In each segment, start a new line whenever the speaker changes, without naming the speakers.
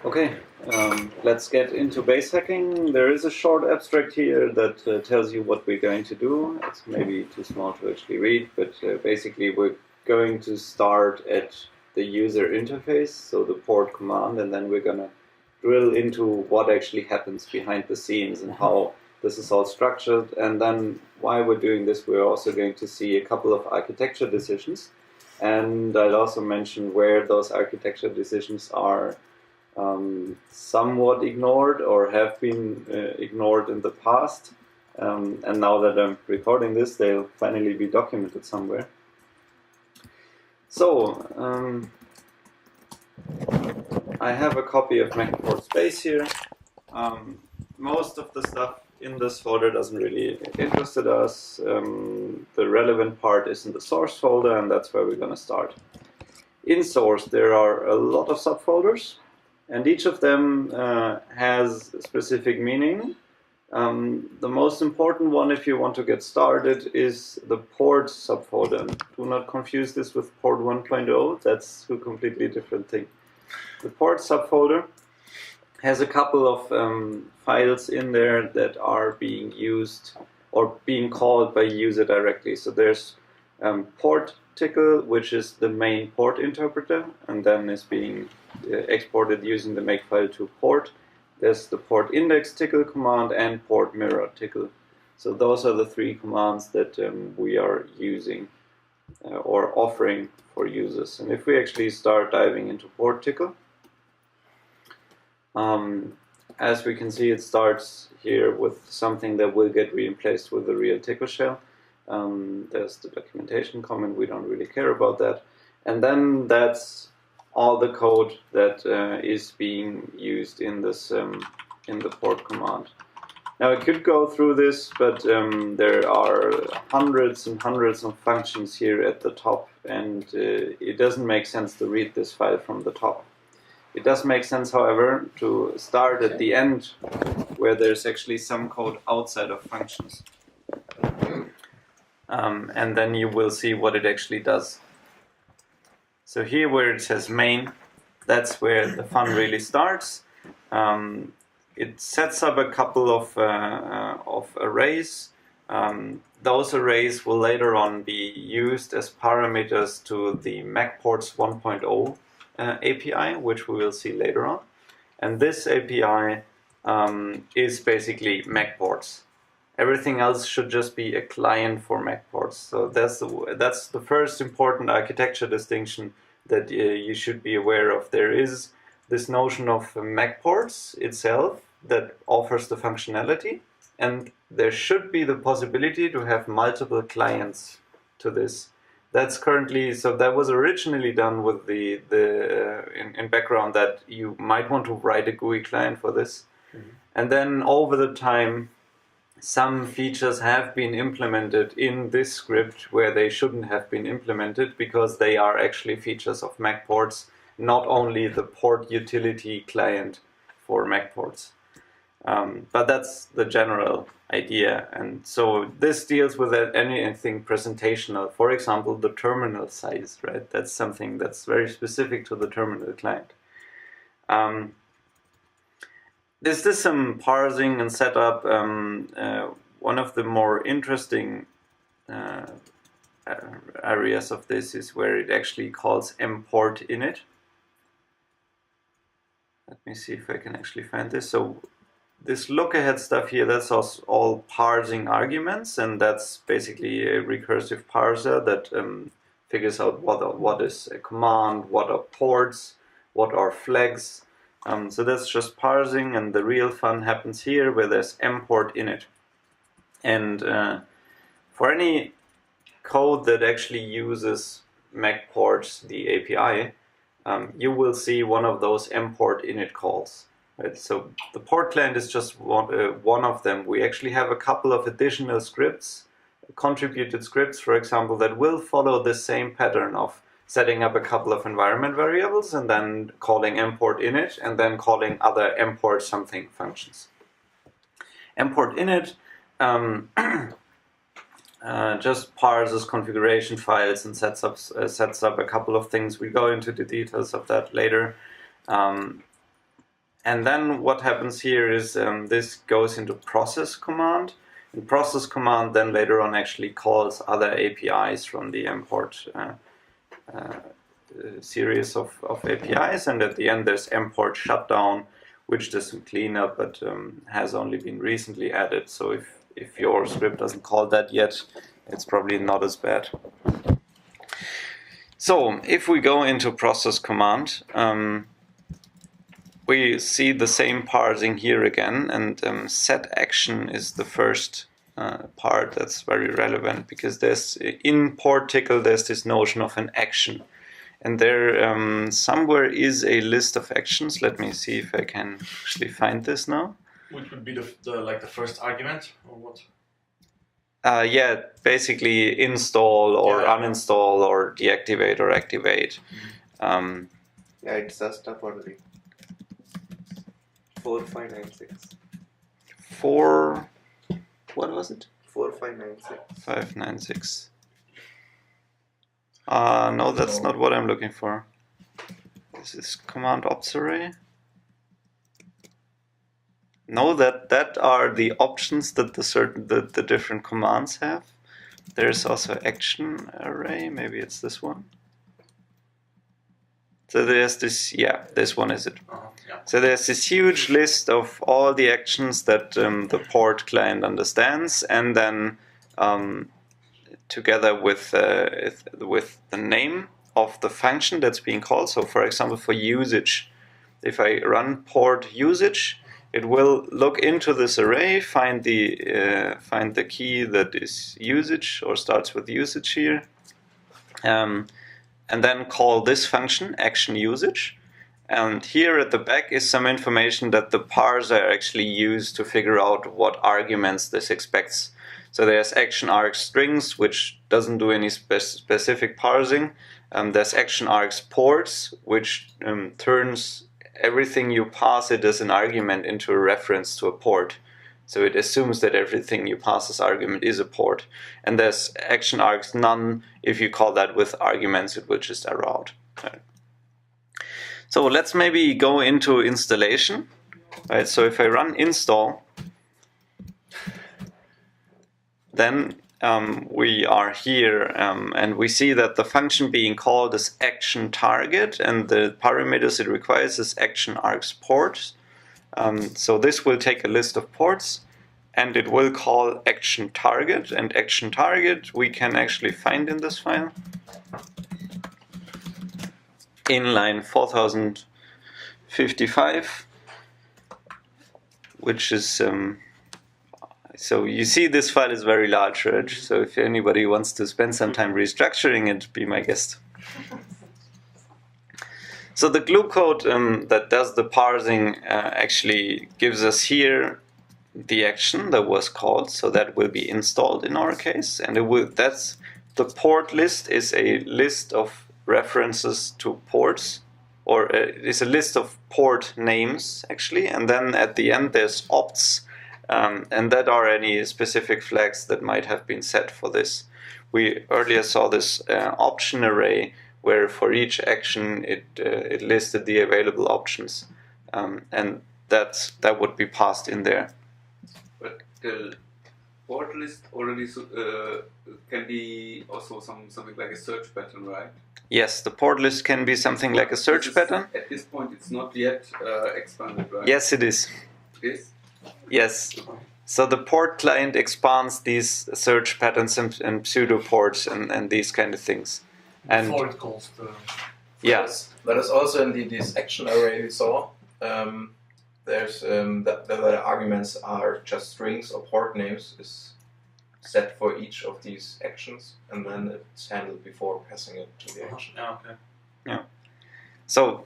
Okay, let's get into base hacking. There is a short abstract here that tells you what we're going to do. It's maybe too small to actually read, but basically we're going to start at the user interface, so the port command, and then we're going to drill into what actually happens behind the scenes and how this is all structured. And then while we're doing this, we're also going to see a couple of architecture decisions. And I'll also mention where those architecture decisions are somewhat ignored or have been ignored in the past. And now that I'm recording this, they'll finally be documented somewhere. So, I have a copy of MacPorts Base here. Most of the stuff in this folder doesn't really interest us. The relevant part is in the source folder, and that's where we're going to start. In source, there are a lot of subfolders, and each of them has a specific meaning. The most important one, if you want to get started, is the port subfolder. Do not confuse this with port 1.0, that's a completely different thing. The port subfolder has a couple of files in there that are being used or being called by user directly. So there's port tickle, which is the main port interpreter, and then is being exported using the makefile to port. There's the port index tickle command and port mirror tickle. So those are the three commands that we are using or offering for users. And if we actually start diving into port tickle, as we can see, it starts here with something that will get replaced with a real tickle shell. There's the documentation comment, we don't really care about that. And then that's all the code that is being used in this in the port command. Now I could go through this, but there are hundreds and hundreds of functions here at the top, and it doesn't make sense to read this file from the top. It does make sense, however, to start at the end, where there's actually some code outside of functions. And then you will see what it actually does. So here where it says main, that's where the fun really starts. It sets up a couple of arrays. Those arrays will later on be used as parameters to the MacPorts 1.0 API, which we will see later on. And this API is basically MacPorts. Everything else should just be a client for MacPorts. So that's the first important architecture distinction that you should be aware of. There is this notion of MacPorts itself that offers the functionality, and there should be the possibility to have multiple clients to this. That's currently, so that was originally done with in background that you might want to write a GUI client for this. Mm-hmm. And then over the time, some features have been implemented in this script where they shouldn't have been implemented because they are actually features of MacPorts, not only the port utility client for MacPorts. But that's the general idea. And so this deals with anything presentational. For example, the terminal size, right? That's something that's very specific to the terminal client. There's some parsing and setup. One of the more interesting areas of this is where it actually calls import init. Let me see if I can actually find this. So this look ahead stuff here, that's all parsing arguments, and that's basically a recursive parser that figures out what is a command, what are ports, what are flags. So that's just parsing, and the real fun happens here where there's import init. And for any code that actually uses MacPorts, the API, you will see one of those import init calls. Right? So the port client is just one of them. We actually have a couple of additional scripts, contributed scripts, for example, that will follow the same pattern of setting up a couple of environment variables and then calling import init and then calling other import something functions. Import init just parses configuration files and sets up a couple of things. We go into the details of that later. And then what happens here is this goes into process command. And process command then later on actually calls other APIs from the import series of APIs. And at the end there's import shutdown, which does some cleanup, but has only been recently added. So if your script doesn't call that yet, it's probably not as bad. So if we go into process command, we see the same parsing here again, and set action is the first part that's very relevant, because there's in Porticle there's this notion of an action, and there somewhere is a list of actions. Let me see if I can actually find this now.
Which would be the first argument, or what?
Yeah, basically install or uninstall or deactivate or activate.
Yeah, it's just up already. 4596.
What was it?
4596.
596. No, that's not what I'm looking for. This is command ops array. No, that are the options that the different commands have. There's also action array. Maybe it's this one. So there's this, yeah, this one is it.
Yeah.
So there's this huge list of all the actions that the port client understands, and then together with the name of the function that's being called. So for example, for usage, if I run port usage, it will look into this array, find the key that is usage or starts with usage here, and then call this function action usage. And here at the back is some information that the parser actually used to figure out what arguments this expects. So there's action args strings, which doesn't do any specific parsing. There's action args ports, which turns everything you pass it as an argument into a reference to a port. So it assumes that everything you pass as argument is a port. And there's action args none. If you call that with arguments, it will just error out. Right. So let's maybe go into installation. Right, so if I run install, then we are here, and we see that the function being called is action target, and the parameters it requires is action args ports. So this will take a list of ports, and it will call action target, and action target we can actually find in this file in line 4055, which is so you see this file is very large, right? So if anybody wants to spend some time restructuring it, be my guest. So the glue code that does the parsing actually gives us here the action that was called, so that will be installed in our case, and that's the port list is a list of references to ports, or it's a list of port names actually, and then at the end there's opts. And that are any specific flags that might have been set for this. We earlier saw this option array where for each action it listed the available options, and that would be passed in there.
But the port list already can be also something like a search pattern, right?
Yes, the port list can be something like a search pattern.
At this point, it's not yet expanded, right?
Yes, it is.
It is?
Yes. So the port client expands these search patterns and pseudo ports and these kind of things. And
before it calls the...
Yes.
But it's also in this action array we saw. There's that the arguments are just strings or port names is set for each of these actions, and then it's handled before passing it to the action.
Yeah, okay.
Yeah. So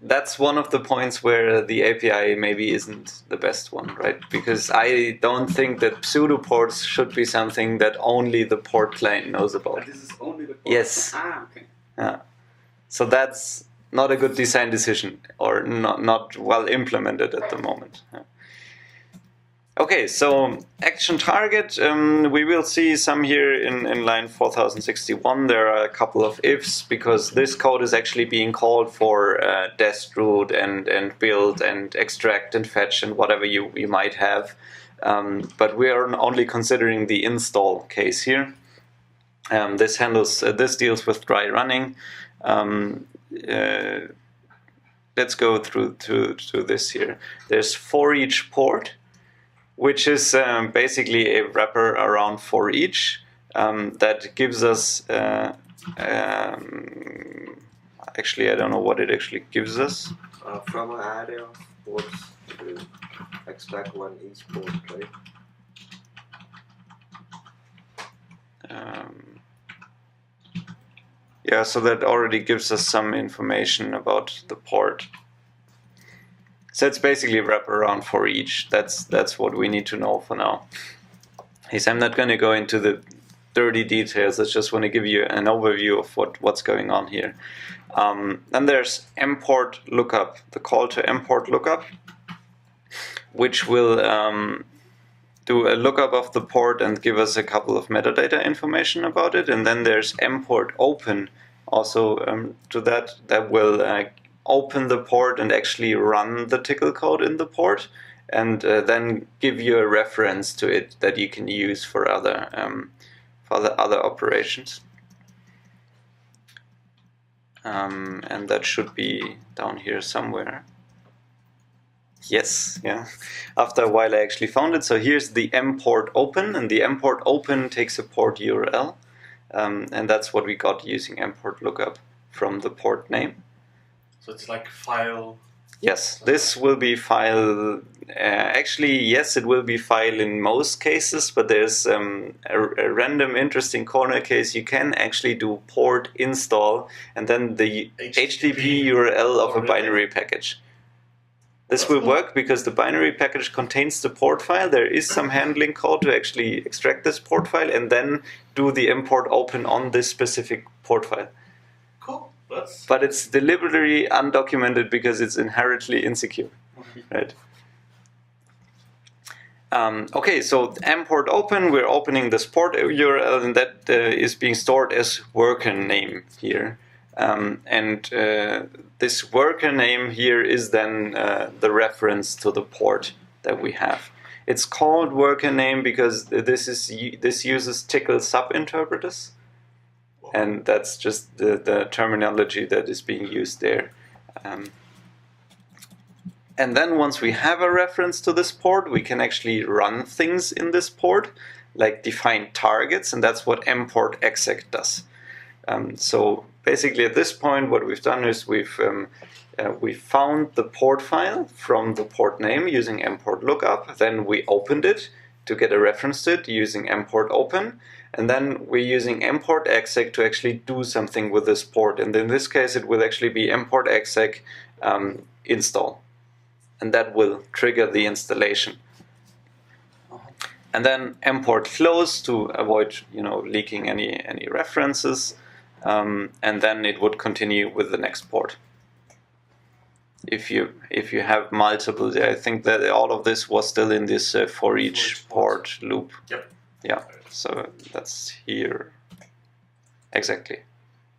that's one of the points where the API maybe isn't the best one, right? Because I don't think that pseudo ports should be something that only the port client knows about.
But this is only the port.
Yes.
Okay.
Yeah. So that's not a good design decision, or not well implemented at the moment. Yeah. Okay, so action target, we will see some here in line 4061. There are a couple of ifs because this code is actually being called for dest root and build and extract and fetch and whatever you might have. But we are only considering the install case here. This deals with dry running. Let's go through to this here. There's for each port, which is basically a wrapper around for each that gives us. Actually, I don't know what it actually gives us.
From an array of ports, we extract one each port, right?
Yeah, so that already gives us some information about the port. So it's basically wrap around for each. That's what we need to know for now. I'm not going to go into the dirty details. I just want to give you an overview of what's going on here. Then there's import lookup, the call to import lookup, which will do a lookup of the port and give us a couple of metadata information about it. And then there's import open also to that will open the port and actually run the tickle code in the port and then give you a reference to it that you can use for other operations. And that should be down here somewhere. Yes, yeah. After a while I actually found it. So here's the import open, and the import open takes a port URL. And that's what we got using import lookup from the port name.
So it's like file.
Yes, this will be file. Actually, yes, it will be file in most cases, but there's a random interesting corner case. You can actually do port install and then the HTTP URL of a binary package. This will work because the binary package contains the port file. There is some handling code to actually extract this port file and then do the import open on this specific port file.
Cool.
But it's deliberately undocumented because it's inherently insecure, right? Okay, so import open, we're opening this port URL, and that is being stored as worker name here. This worker name here is then the reference to the port that we have. It's called worker name because this uses tickle sub-interpreters. And that's just the terminology that is being used there. And then once we have a reference to this port, we can actually run things in this port, like define targets, and that's what import exec does. So basically at this point, what we've done is we've found the port file from the port name using import lookup. Then we opened it to get a reference to it using import open. And then we're using import exec to actually do something with this port. And in this case, it will actually be import exec install. And that will trigger the installation. And then import close to avoid leaking any references. And then it would continue with the next port. If you have multiple, I think that all of this was still in this for each port loop.
Yep.
Yeah. So that's here. Exactly.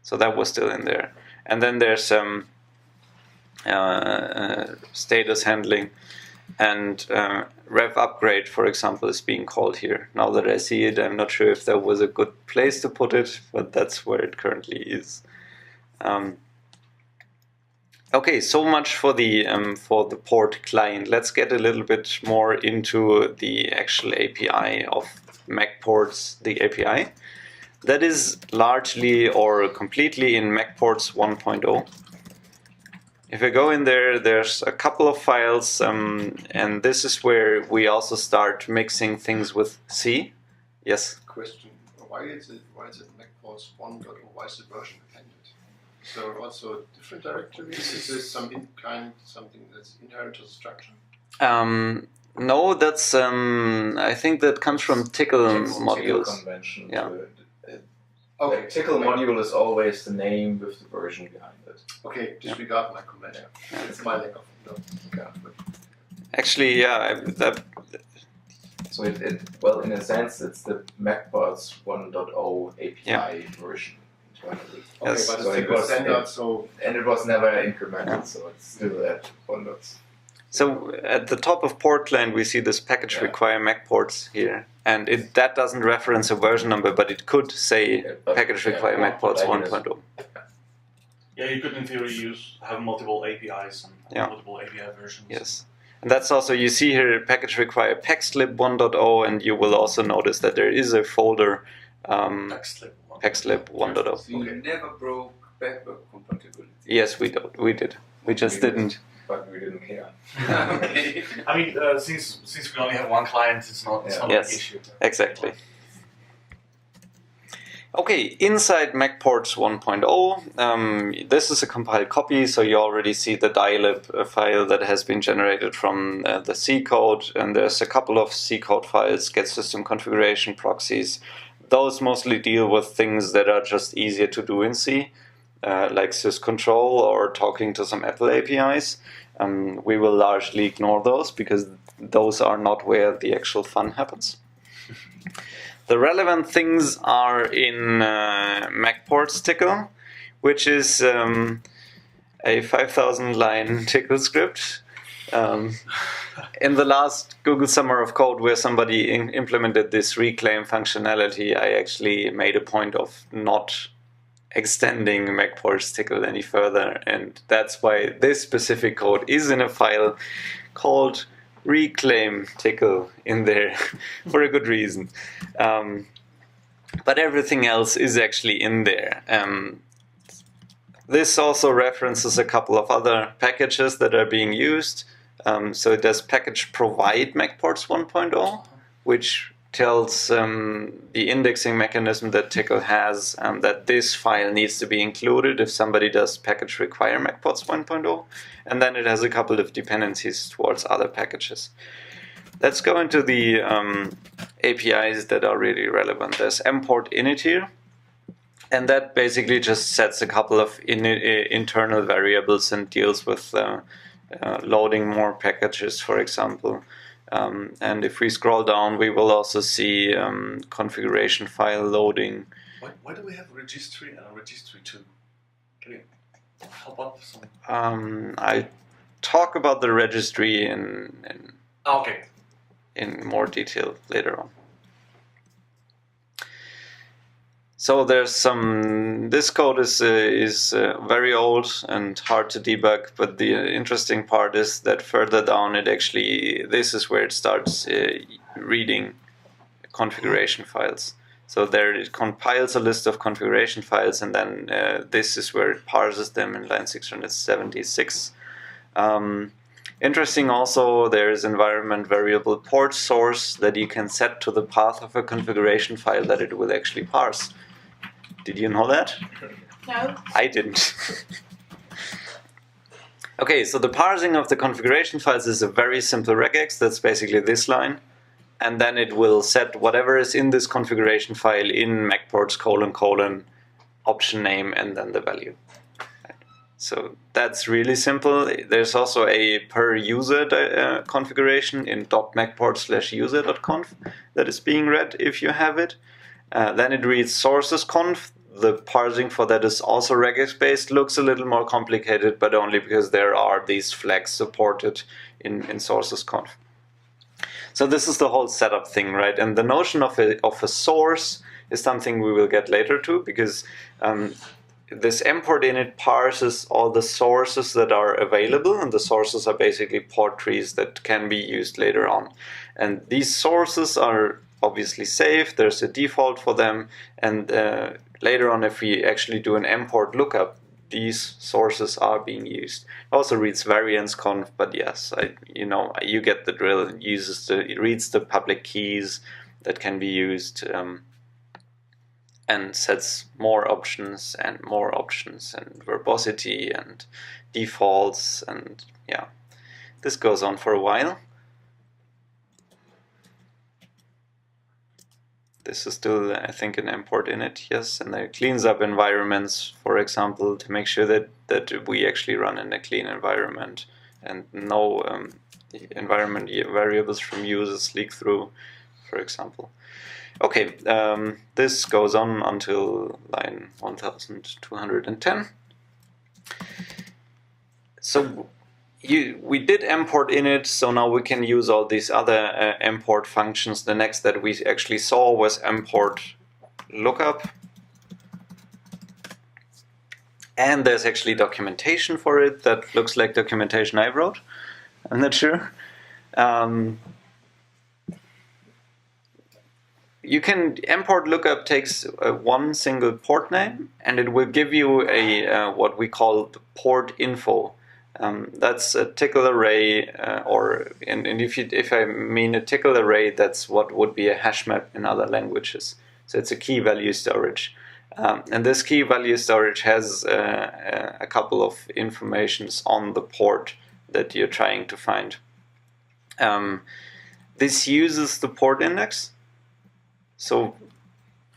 So that was still in there. And then there's some status handling, and rev upgrade, for example, is being called here. Now that I see it, I'm not sure if that was a good place to put it, but that's where it currently is. Okay, so much for the port client. Let's get a little bit more into the actual API of MacPorts, the API. That is largely or completely in MacPorts 1.0. If I go in there, there's a couple of files, and this is where we also start mixing things with C. Yes?
Question: Why is it MacPorts 1.0? Why is the version appended? So also different directories. Is this something that's inherent to the structure?
No, that's I think that comes from tickle modules.
Tickle convention.
Yeah.
Okay.
The tickle module is always the name with the version behind it.
Okay, disregard my comment. It's my lack of knowledge.
Actually, yeah,
So well, in a sense, it's the MacPorts 1.0 API version internally.
Okay,
Yes.
but
So
it's
it
still
was-
standard, so
And it was never incremented,
Yeah.
so it's still at 1.
So at the top of Portland, we see this package
Yeah.
require MacPorts here, and that doesn't reference a version number, but it could say
But-
package
yeah,
require
well,
MacPorts
like it is.
1.0.
Yeah, you could in theory have multiple APIs and
Yeah.
multiple API versions.
Yes. And that's also, you see here, package require pacslib 1.0, and you will also notice that there is a folder,
Pacslib.
pacslib 1.0.
So you never broke backward compatibility.
Yes, we did. We just didn't.
But we didn't care.
Okay.
I mean, since we only have one client, it's not
Yeah.
a big
Yes.
issue.
Exactly. Okay, inside MacPorts 1.0, this is a compiled copy, so you already see the dilib file that has been generated from the C code, and there's a couple of C code files, get system configuration proxies. Those mostly deal with things that are just easier to do in C, like syscontrol or talking to some Apple APIs. We will largely ignore those because those are not where the actual fun happens. The relevant things are in MacPorts Tickle, which is a 5,000 line Tickle script. In the last Google Summer of Code, where somebody implemented this reclaim functionality, I actually made a point of not extending MacPorts Tickle any further, and that's why this specific code is in a file called reclaim tickle in there for a good reason. But everything else is actually in there. This also references a couple of other packages that are being used. So it does package provide MacPorts 1.0, which tells the indexing mechanism that Tickle has that this file needs to be included if somebody does package require MacPorts 1.0. And then it has a couple of dependencies towards other packages. Let's go into the APIs that are really relevant. There's import init here, and that basically just sets a couple of internal variables and deals with loading more packages, for example. And if we scroll down, we will also see configuration file loading.
Why do we have a registry and a registry 2? Can you help out with some?
I talk about the registry
Okay.
in more detail later on. So there's some. This code is very old and hard to debug, but the interesting part is that further down, this is where it starts reading configuration files. So there it compiles a list of configuration files, and then this is where it parses them in line 676. Interesting also, there is environment variable port source that you can set to the path of a configuration file that it will actually parse. Did you know that?
No.
I didn't. Okay, so the parsing of the configuration files is a very simple regex. That's basically this line. And then it will set whatever is in this configuration file in MacPorts : option name and then the value. So that's really simple. There's also a per user configuration in .macports/user.conf that is being read if you have it. Then it reads sources.conf. The parsing for that is also regex based. Looks a little more complicated, but only because there are these flags supported in sources.conf. So this is the whole setup thing, right? And the notion of a source is something we will get later too, because this import init parses all the sources that are available, and the sources are basically port trees that can be used later on. And these sources are obviously safe, there's a default for them, and later on if we actually do an import lookup, these sources are being used. It also reads variance.conf, but yes, you get the drill. It reads the public keys that can be used and sets more options and verbosity and defaults, and yeah, this goes on for a while. This is still, I think, an import init, yes, and it cleans up environments, for example, to make sure that we actually run in a clean environment and no environment variables from users leak through. for example. Okay, this goes on until line 1210. So we did import init, so now we can use all these other import functions. The next that we actually saw was import lookup. And there's actually documentation for it that looks like documentation I wrote. I'm not sure. You can import lookup takes one single port name, and it will give you a what we call the port info. That's a tickle array, and if I mean a tickle array, that's what would be a hash map in other languages. So it's a key value storage, and this key value storage has a couple of informations on the port that you're trying to find. This uses the port index. So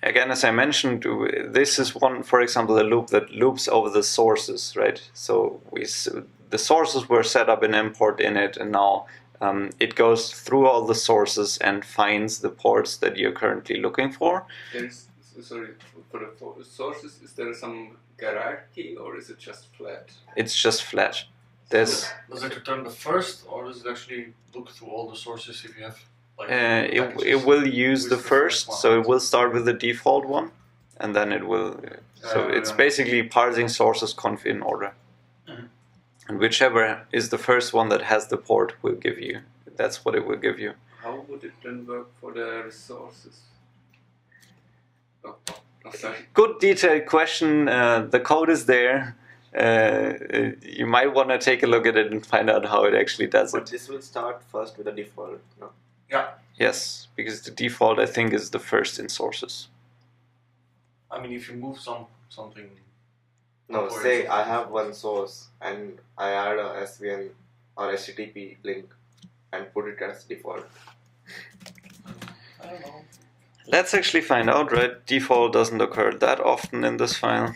again, as I mentioned, this is one, for example, a loop that loops over the sources, right? So the sources were set up in import init, and now it goes through all the sources and finds the ports that you're currently looking for.
Sorry, for the sources, is there some hierarchy or is it just flat?
It's just flat.
Does it return the first, or does it actually look through all the sources if you have?
It will use the first, so it will start with the default one, and then it will. So it's basically parsing sources conf in order, and whichever is the first one that has the port will give you. That's what it will give you.
How would it then work for the resources? Oh, sorry.
Good detailed question. The code is there. You might want to take a look at it and find out how it actually does
But
it.
this will start first with the default, no?
Yeah.
Yes, because the default I think is the first in sources.
I mean, if you move something.
No,
upwards
say
or
I
something.
have one source and I add a SVN or HTTP link and put it as default.
I don't know.
Let's actually find out, right? Default doesn't occur that often in this file.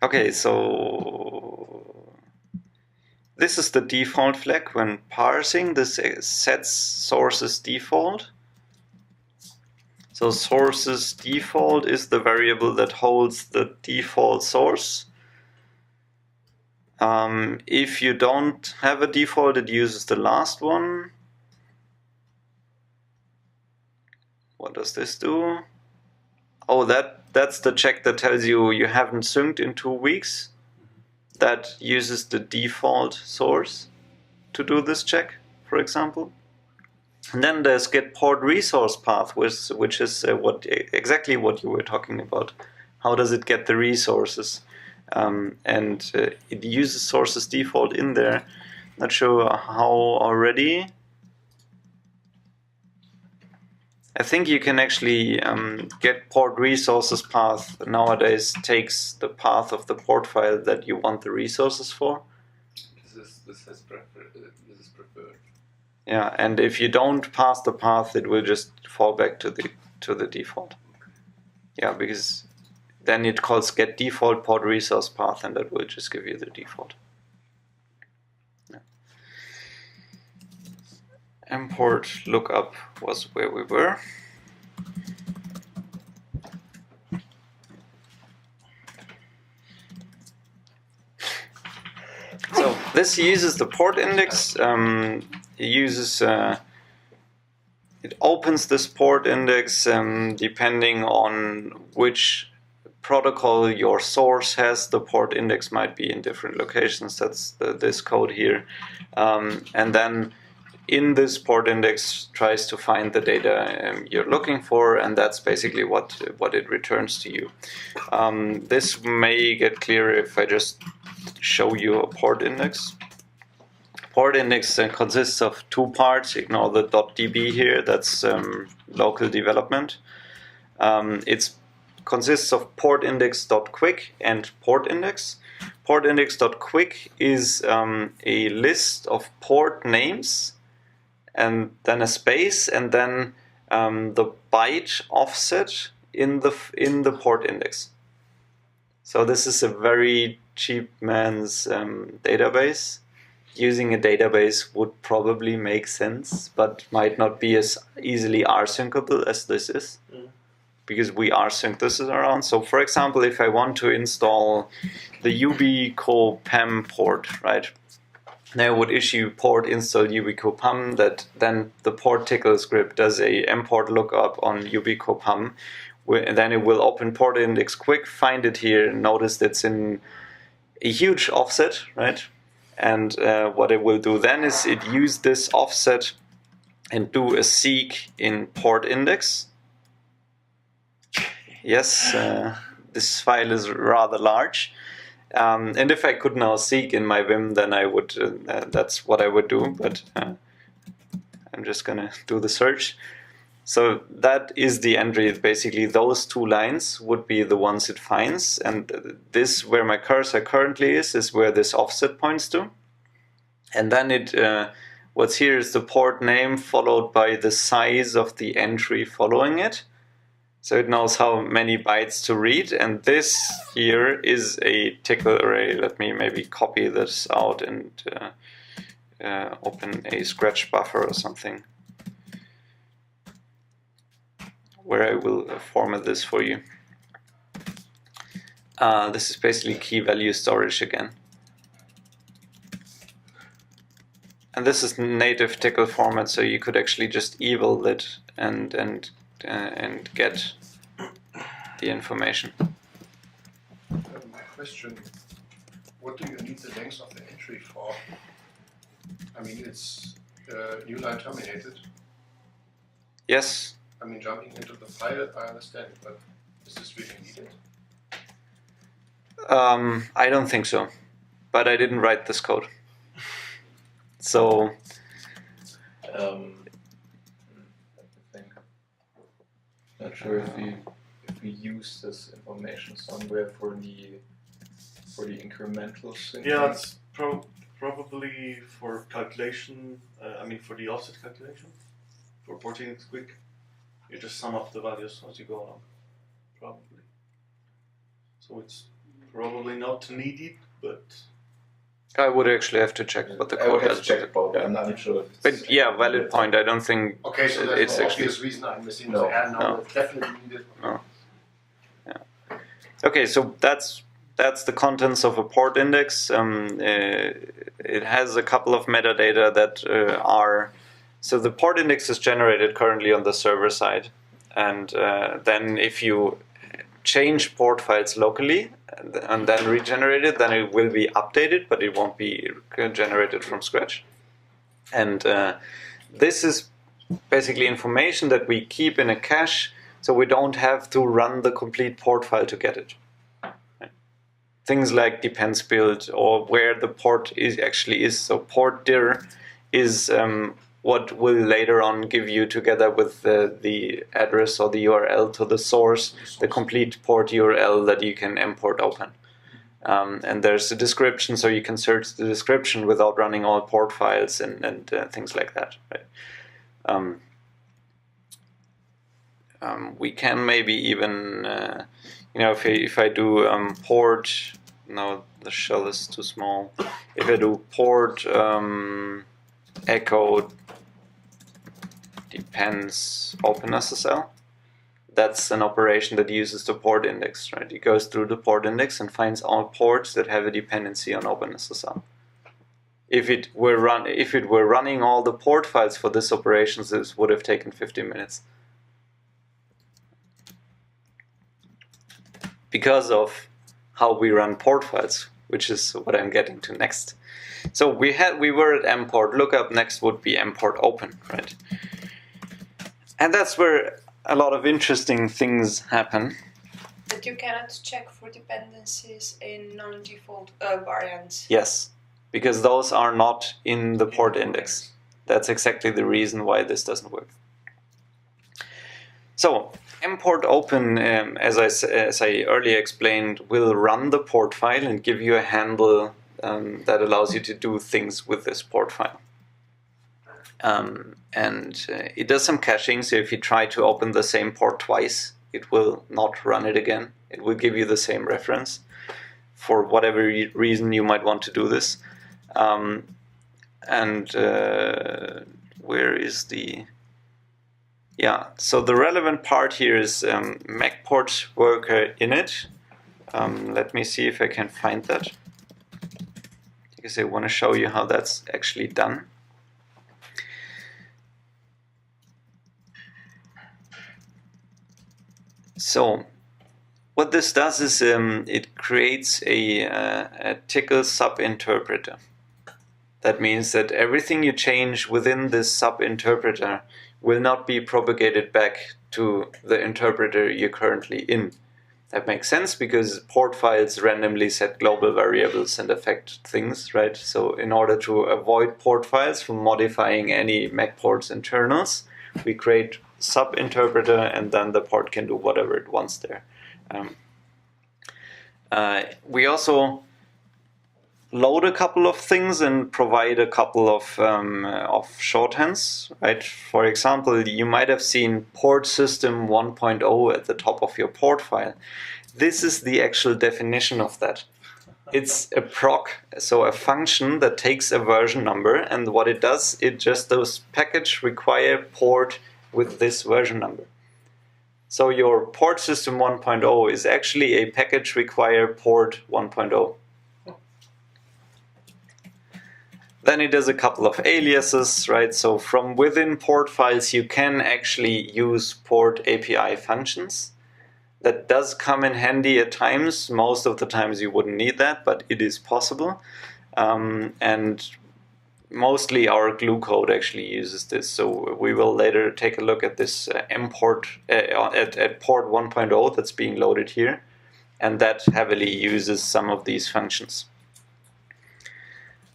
Okay, so this is the default flag. When parsing, this sets sources default. So sources default is the variable that holds the default source. If you don't have a default, it uses the last one. What does this do? Oh, that's the check that tells you haven't synced in 2 weeks. That uses the default source to do this check, for example. And then there's get port resource path, which is exactly what you were talking about. How does it get the resources? It uses sources default in there. Not sure how already. I think you can actually get port resources path nowadays takes the path of the port file that you want the resources for.
This is preferred.
Yeah, and if you don't pass the path, it will just fall back to the default. Yeah, because then it calls get default port resource path, and that will just give you the default. Yeah. Import lookup was where we were. So this uses the port index. It opens this port index depending on which protocol your source has. The port index might be in different locations. That's this code here, and then in this port index tries to find the data you're looking for, and that's basically what it returns to you. This may get clearer if I just show you a port index. Port index consists of 2 parts. Ignore the .db here, that's local development. It consists of port index.quick and port index. Port index.quick is a list of port names and then a space and then the byte offset in the port index. So this is a very cheap man's database. using a database would probably make sense, but might not be as easily rsyncable as this is, because we rsync this around. So for example, if I want to install the ubcopam port, right, then I would issue port install ubcopam, that then the port tickle script does a mport lookup on ubcopam, and then it will open port index quick, find it here, notice it's in a huge offset, right? And what it will do then is it use this offset and do a seek in port index. Yes, this file is rather large. And if I could now seek in my Vim, then I would, that's what I would do, but I'm just gonna do the search. So that is the entry. Basically, those two lines would be the ones it finds, and this, where my cursor currently is where this offset points to. And then it, what's here is the port name followed by the size of the entry following it. So it knows how many bytes to read, and this here is a tickle array. Let me maybe copy this out and open a scratch buffer or something, where I will format this for you. This is basically key value storage again. And this is native tickle format, so you could actually just eval it and get the information.
My question, what do you need the length of the entry for? I mean, it's new line terminated.
Yes.
I mean, jumping into the file, I understand, but is this really needed?
I don't think so, but I didn't write this code. So,
let me think. Not sure if we use this information somewhere for the incremental syncing.
Yeah, it's probably for calculation. I mean, for the offset calculation, for porting it quick. You just sum up the values as you go along, probably. So it's probably not needed, but
I would actually have to check what the
I would
code
have to
does.
check both.
Yeah.
I'm not sure if it's
But yeah, valid point. I don't think
Okay, so
it's
that's no
actually.
obvious reason I'm missing
No,
the add now.
no.
That's definitely needed.
No. Okay, so that's the contents of a port index. It has a couple of metadata that are. So the port index is generated currently on the server side, and then if you change port files locally and then regenerate it, then it will be updated, but it won't be generated from scratch. And this is basically information that we keep in a cache, so we don't have to run the complete port file to get it. Right? Things like depends build or where the port actually is. So port dir is what will later on give you, together with the address or the URL to the source, the complete port URL that you can import open. And there's a description, so you can search the description without running all port files and things like that. Right? We can maybe even, if I do port, no, the shell is too small. If I do port echo depends OpenSSL, that's an operation that uses the port index, right? It goes through the port index and finds all ports that have a dependency on OpenSSL. If it were running all the port files for this operation, this would have taken 15 minutes. Because of how we run port files, which is what I'm getting to next. So we were at mport lookup, next would be mport open, right? And that's where a lot of interesting things happen.
But you cannot check for dependencies in non-default variants.
Yes, because those are not in the port index. That's exactly the reason why this doesn't work. So mport open, as I earlier explained, will run the port file and give you a handle that allows you to do things with this port file. And it does some caching, so if you try to open the same port twice, it will not run it again. It will give you the same reference for whatever reason you might want to do this. And where is the... Yeah, so the relevant part here is MacPorts worker init. Let me see if I can find that, because I want to show you how that's actually done. So what this does is it creates a tickle sub-interpreter. That means that everything you change within this sub-interpreter will not be propagated back to the interpreter you're currently in. That makes sense because port files randomly set global variables and affect things, right? So in order to avoid port files from modifying any MacPorts internals, we create sub-interpreter, and then the port can do whatever it wants there. We also load a couple of things and provide a couple of shorthands, right? For example, you might have seen port system 1.0 at the top of your port file. This is the actual definition of that. It's a proc, so a function that takes a version number, and what it does, it just does package require port with this version number. So your port system 1.0 is actually a package require port 1.0. Then it does a couple of aliases, right? So from within port files, you can actually use port API functions. That does come in handy at times. Most of the times you wouldn't need that, but it is possible. And mostly our glue code actually uses this. So we will later take a look at this import at port 1.0 that's being loaded here. And that heavily uses some of these functions.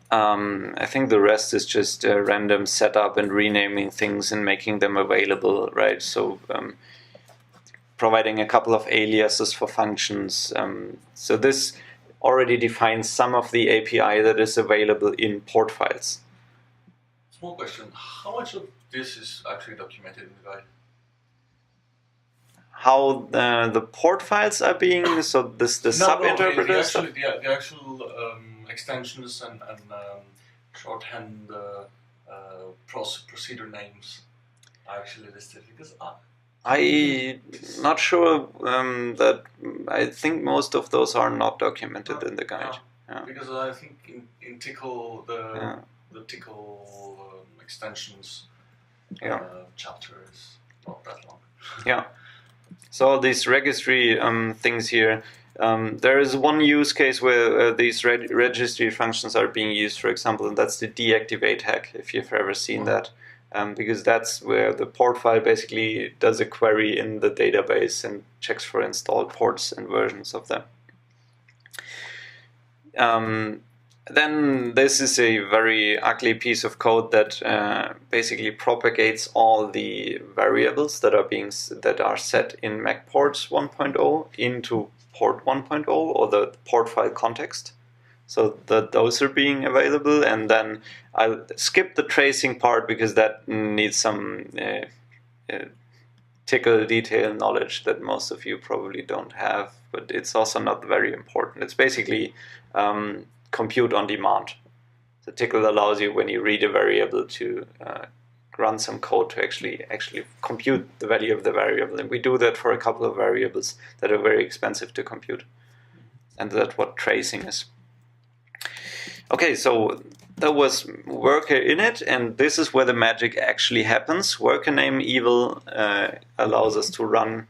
I think the rest is just random setup and renaming things and making them available, right? So providing a couple of aliases for functions. So this already defines some of the API that is available in port files.
Small question, how much of this is actually documented in the guide?
How the port files are being, so this the sub-interpreters?
The actual extensions and shorthand procedure names are actually listed, because
I'm not sure that I think most of those are not documented in the guide. Yeah.
Because I think in Tickle the Tickle extensions chapter is not that long.
Yeah. So these registry things here. There is one use case where these registry functions are being used, for example, and that's the deactivate hack, if you've ever seen that. Because that's where the port file basically does a query in the database and checks for installed ports and versions of them. Then this is a very ugly piece of code that basically propagates all the variables that are set in MacPorts 1.0 into port 1.0 or the port file context, so that those are being available. And then I'll skip the tracing part because that needs some tickle detail knowledge that most of you probably don't have, but it's also not very important. It's basically compute on demand. So tickle allows you, when you read a variable, to run some code to actually compute the value of the variable, and we do that for a couple of variables that are very expensive to compute, and that's what tracing is. Okay, so that was worker init, and this is where the magic actually happens. Worker name evil allows us to run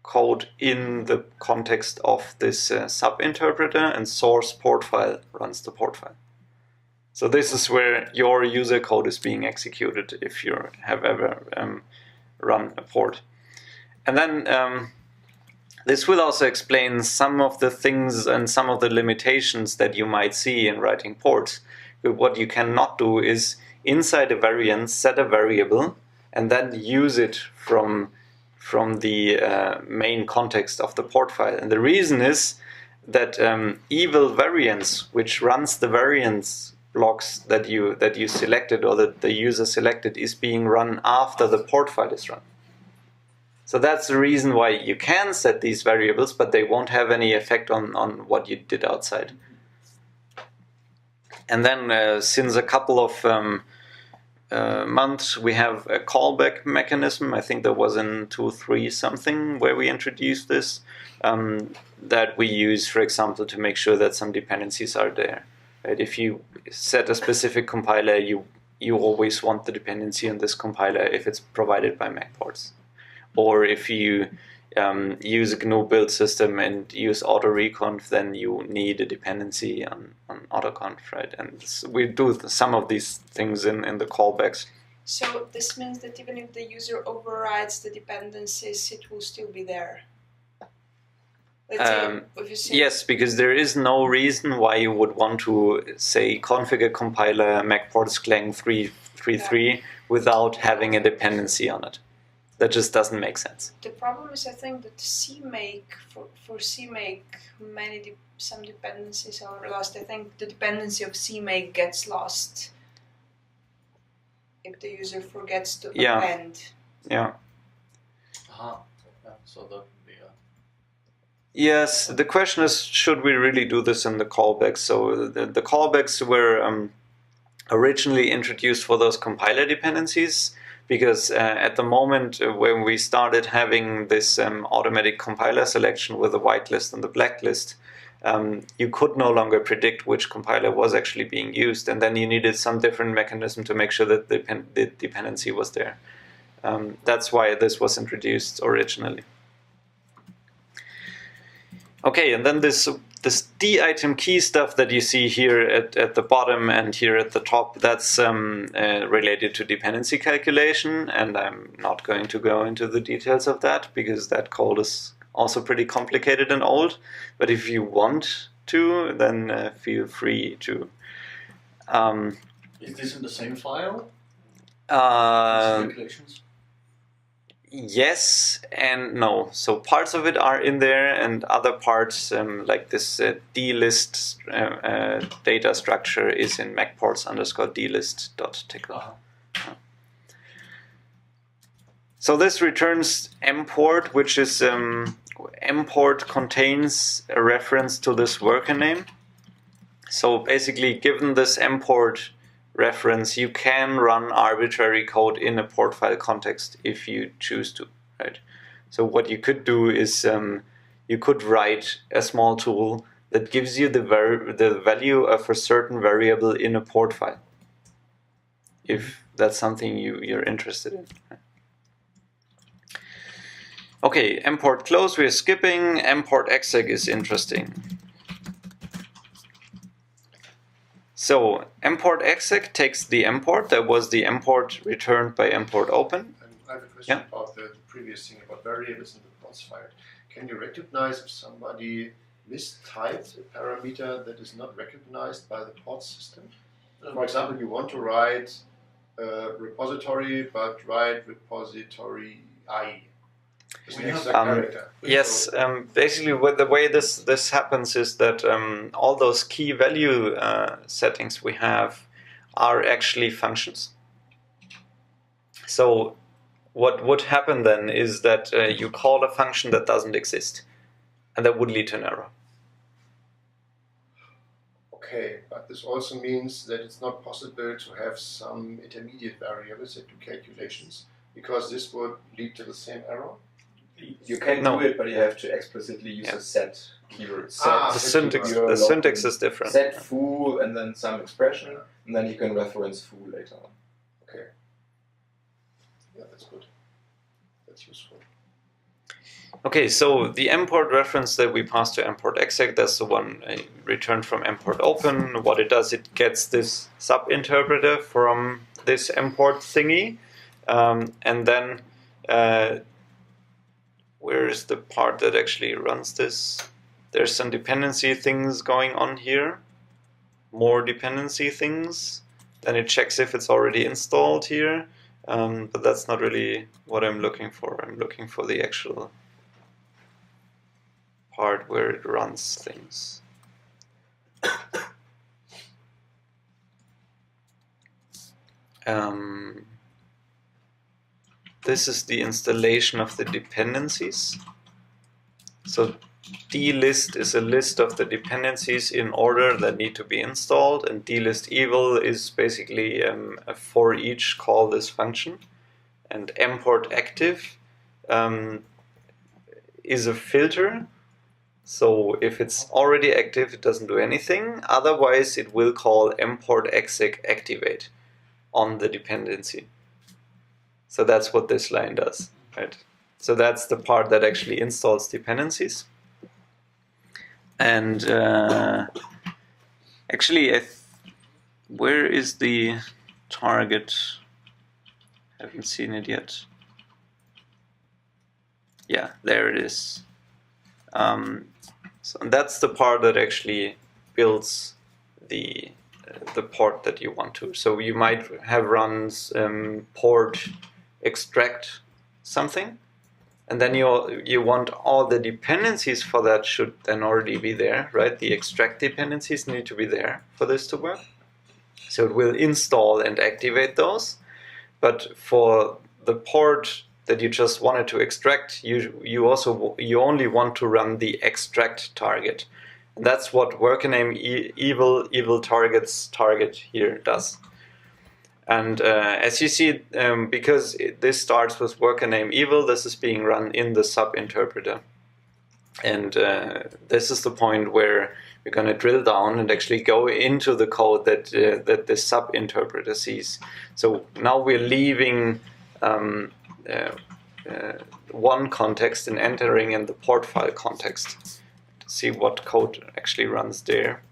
code in the context of this sub-interpreter, and source port file runs the port file. So this is where your user code is being executed if you have ever run a port. And then this will also explain some of the things and some of the limitations that you might see in writing ports. But what you cannot do is inside a variant set a variable and then use it from the main context of the port file. And the reason is that evil variants, which runs the variants blocks that you selected or that the user selected, is being run after the port file is run. So that's the reason why you can set these variables, but they won't have any effect on what you did outside. And then since a couple of months, we have a callback mechanism. I think that was in 2.3 something where we introduced this, that we use, for example, to make sure that some dependencies are there. Right? If you set a specific compiler, you always want the dependency on this compiler if it's provided by MacPorts. Or if you use a GNU build system and use autoreconf, then you need a dependency on autoconf, right? And we do some of these things in the callbacks.
So this means that even if the user overrides the dependencies, it will still be there. Let's say, if you say
Yes, because there is no reason why you would want to, say, configure compiler MacPorts Clang 3.3 without having a dependency on it. That just doesn't make sense.
the problem is, I think that CMake for CMake some dependencies are lost. I think the dependency of CMake gets lost if the user forgets to append.
Yeah.
So that would be
Yes, the question is, should we really do this in the callbacks? So the callbacks were originally introduced for those compiler dependencies, because at the moment when we started having this automatic compiler selection with the whitelist and the blacklist, you could no longer predict which compiler was actually being used, and then you needed some different mechanism to make sure that the dependency was there. That's why this was introduced originally. Okay, and then this d-item key stuff that you see here at the bottom and here at the top, that's related to dependency calculation, and I'm not going to go into the details of that because that code is also pretty complicated and old. But if you want to, then feel free to.
Is this in the same file?
Calculations? Yes and no. So parts of it are in there, and other parts, like this dlist data structure, is in MacPorts_dlist.tickle. So this returns mport, which is mport contains a reference to this worker name. So basically, given this mport reference, you can run arbitrary code in a port file context if you choose to, right? So what you could do is you could write a small tool that gives you the value of a certain variable in a port file, if that's something you're interested in. Okay, mport close we're skipping. Mport exec is interesting. So mport exec takes the import that was the import returned by mport open.
And I have a question about the previous thing about variables in the crossfire. Can you recognize if somebody mistyped a parameter that is not recognized by the port system? For example, you want to write repository, but write repository I.
Yes, basically the way this happens is that all those key value settings we have are actually functions. So what would happen then is that you call a function that doesn't exist, and that would lead to an error.
Okay, but this also means that it's not possible to have some intermediate variables that do calculations, because this would lead to the same error.
You can do it, but you have to explicitly use a set keyword.
The syntax is different.
Set foo and then some expression, and then you can reference foo later on.
Okay. Yeah, that's good. That's useful.
Okay, so the import reference that we pass to mport exec, that's the one returned from mport open. What it does, it gets this sub-interpreter from this import thingy, and then where is the part that actually runs this? There's some dependency things going on here. More dependency things. Then it checks if it's already installed here. But that's not really what I'm looking for. I'm looking for the actual part where it runs things. This is the installation of the dependencies. So dlist is a list of the dependencies in order that need to be installed, and dlist evil is basically a for each call this function. And import active is a filter. So if it's already active, it doesn't do anything. Otherwise, it will call import exec activate on the dependency. So that's what this line does, right? So that's the part that actually installs dependencies. And actually, where is the target? I haven't seen it yet. Yeah, there it is. So that's the part that actually builds the port that you want to. So you might have runs port extract something, and then you want all the dependencies for that should then already be there, right? The extract dependencies need to be there for this to work. So it will install and activate those. But for the port that you just wanted to extract, you only want to run the extract target. And that's what worker name evil targets target here does. And as you see, because this starts with worker name evil, this is being run in the sub interpreter. And this is the point where we're going to drill down and actually go into the code that the sub interpreter sees. So now we're leaving one context and entering in the port file context to see what code actually runs there.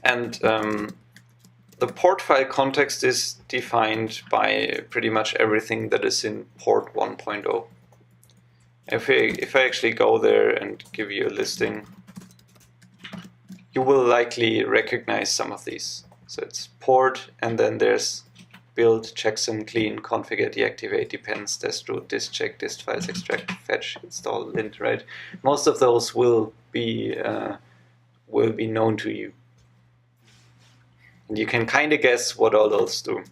And the port file context is defined by pretty much everything that is in port 1.0. If I actually go there and give you a listing, you will likely recognize some of these. So it's port, and then there's build, checksum, clean, configure, deactivate, depends, dest root, dist check, dist files, extract, fetch, install, lint, right? Most of those will be known to you. And you can kind of guess what all those do.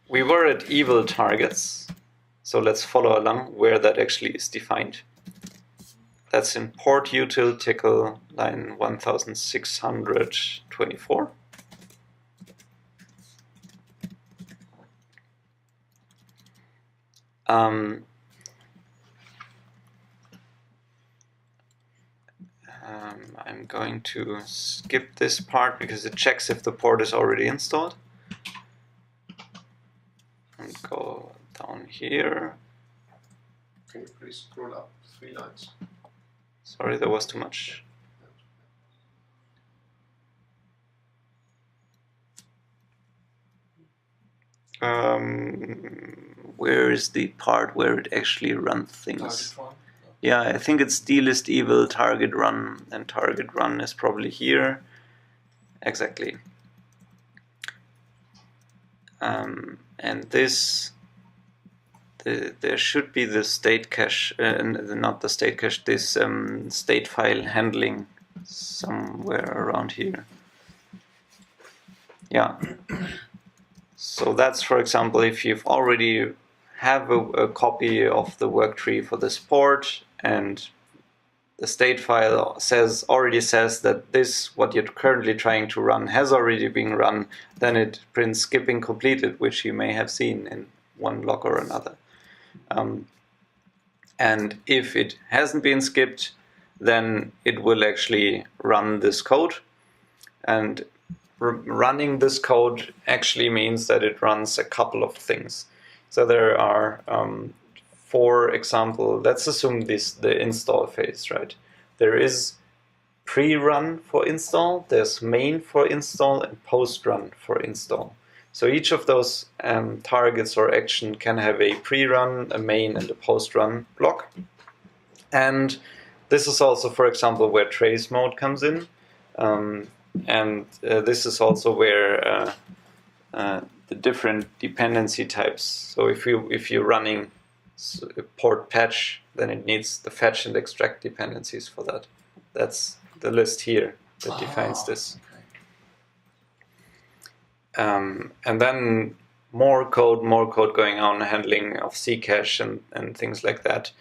We were at evil targets. So let's follow along where that actually is defined. That's in port util tickle line 1624. I'm going to skip this part because it checks if the port is already installed. And go down here.
Can you please scroll up 3 lines?
Sorry, there was too much. Where is the part where it actually runs things? Yeah, I think it's dlist evil target run, and target run is probably here. Exactly. And this, there should be the state cache, not the state cache, this state file handling somewhere around here. Yeah. So that's, for example, if you've already have a copy of the work tree for this port, and the state file already says that this, what you're currently trying to run, has already been run, then it prints skipping completed, which you may have seen in one log or another. And if it hasn't been skipped, then it will actually run this code. And running this code actually means that it runs a couple of things. So there are, for example, let's assume the install phase, right? There is pre-run for install, there's main for install, and post-run for install. So each of those targets or action can have a pre-run, a main, and a post-run block. And this is also, for example, where trace mode comes in. And this is also where the different dependency types. So if you're running port patch, then it needs the fetch and extract dependencies for that. That's the list here that defines this. And then more code going on, handling of Zcash and things like that.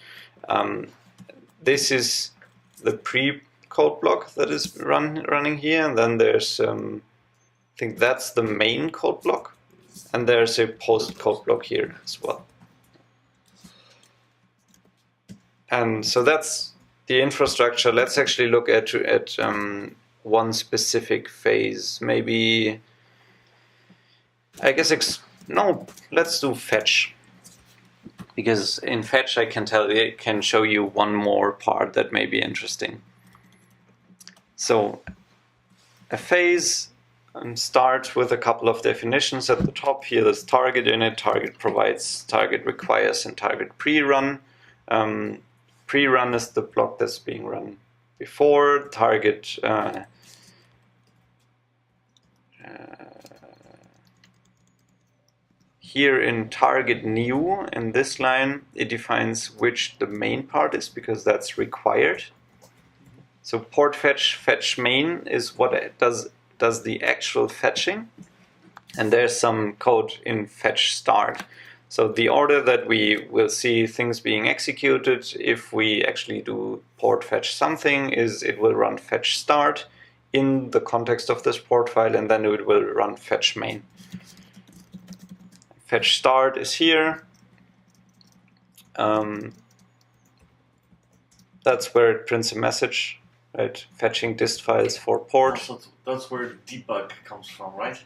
This is the pre-code block that is running here, and then there's, I think that's the main code block, and there's a post-code block here as well. And so that's the infrastructure. Let's actually look at one specific phase. Maybe, I guess, no, let's do fetch. Because in fetch I can show you one more part that may be interesting. So a phase starts with a couple of definitions at the top. Here there's target in it, target provides, target requires, and target pre-run. Pre-run is the block that's being run before. Target here in target new, in this line, it defines which the main part is, because that's required. So port fetch main is what it does the actual fetching. And there's some code in fetch start. So the order that we will see things being executed if we actually do port fetch something is it will run fetch start in the context of this port file, and then it will run fetch main. Fetch start is here. That's where it prints a message, right? Fetching dist files for port.
So that's where the debug comes from, right?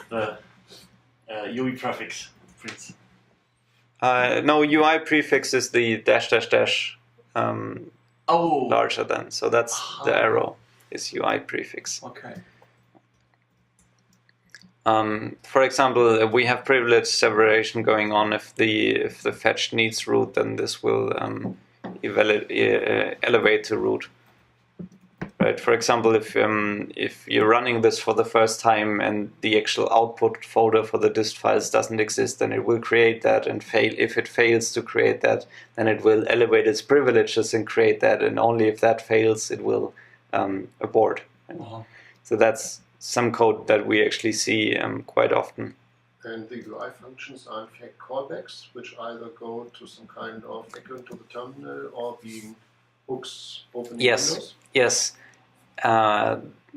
The UI prefix prints.
No, UI prefix is the dash larger than. So that's the arrow is UI prefix.
Okay.
For example, we have privilege separation going on. If the fetch needs root, then this will elevate to root. Right. For example, if you're running this for the first time and the actual output folder for the dist files doesn't exist, then it will create that and fail. If it fails to create that, then it will elevate its privileges and create that. And only if that fails, it will abort. Right? So that's some code that we actually see quite often.
And the UI functions are in fact callbacks, which either go to some kind of echoing to the terminal or being hooks opening windows?
Yes.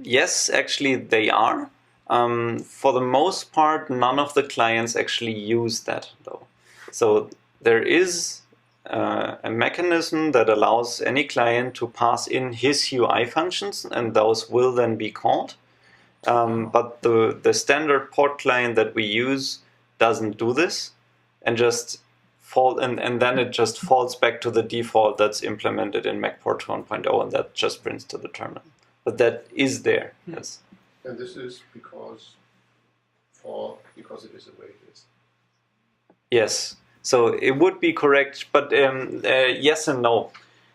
Yes, actually they are. For the most part, none of the clients actually use that, though. So there is a mechanism that allows any client to pass in his UI functions, and those will then be called. But the standard port client that we use doesn't do this, and then it just falls back to the default that's implemented in MacPorts 1.0, and that just prints to the terminal. But that is there, yes.
And this is because it is the way it is.
Yes. So it would be correct, but yes and no.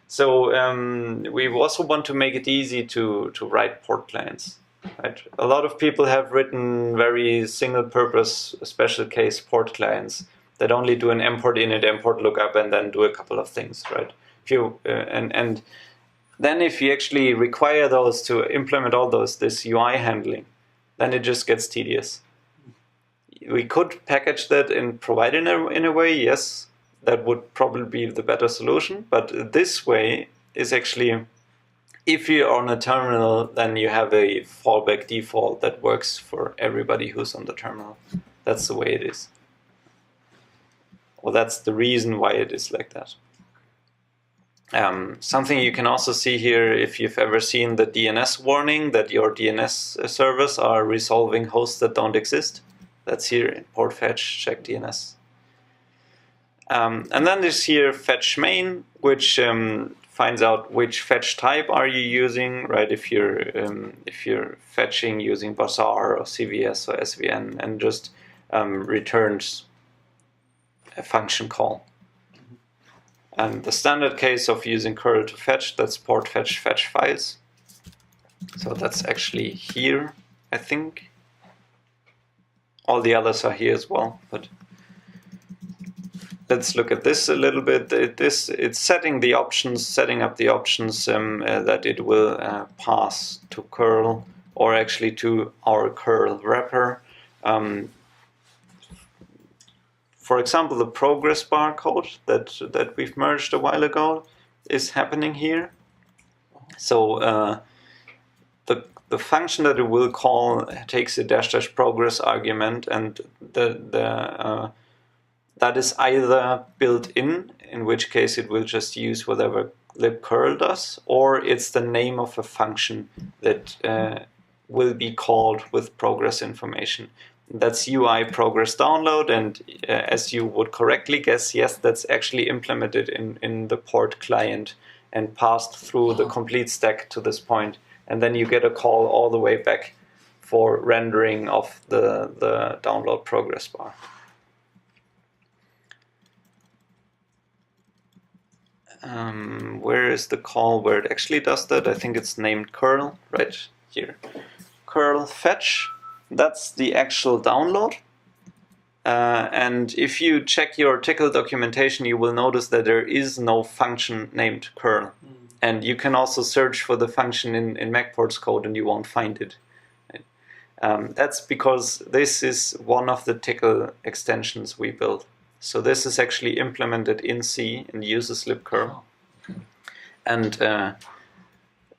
So we also want to make it easy to write port clients. Right. A lot of people have written very single-purpose, special case port clients that only do an import init, import lookup, and then do a couple of things, right? If you and then if you actually require those to implement all this UI handling, then it just gets tedious. We could package that and provide it in a way, yes, that would probably be the better solution. But this way is actually, if you're on a terminal, then you have a fallback default that works for everybody who's on the terminal. That's the way it is. Or that's the reason why it is like that. Something you can also see here, if you've ever seen the DNS warning that your DNS servers are resolving hosts that don't exist. That's here in port fetch, check DNS. And then there's here fetch main, which finds out which fetch type are you using, right? If you're fetching using Bazaar or CVS or SVN, and just returns a function call. And the standard case of using curl to fetch, that's port fetch files. So that's actually here, I think. All the others are here as well, but let's look at this a little bit. It's setting up the options that it will pass to curl, or actually to our curl wrapper. for example, the progress bar code that we've merged a while ago is happening here. So the function that it will call takes a -- progress argument, and that is either built in which case it will just use whatever libcurl does, or it's the name of a function that will be called with progress information. That's UI progress download, and as you would correctly guess, yes, that's actually implemented in the port client and passed through the complete stack to this point. And then you get a call all the way back for rendering of the download progress bar. Where is the call where it actually does that? I think it's named curl right here. Curl fetch, that's the actual download. And if you check your Tcl documentation, you will notice that there is no function named curl. And you can also search for the function in MacPorts code and you won't find it. That's because this is one of the Tcl extensions we built. So this is actually implemented in C and uses libcurl. And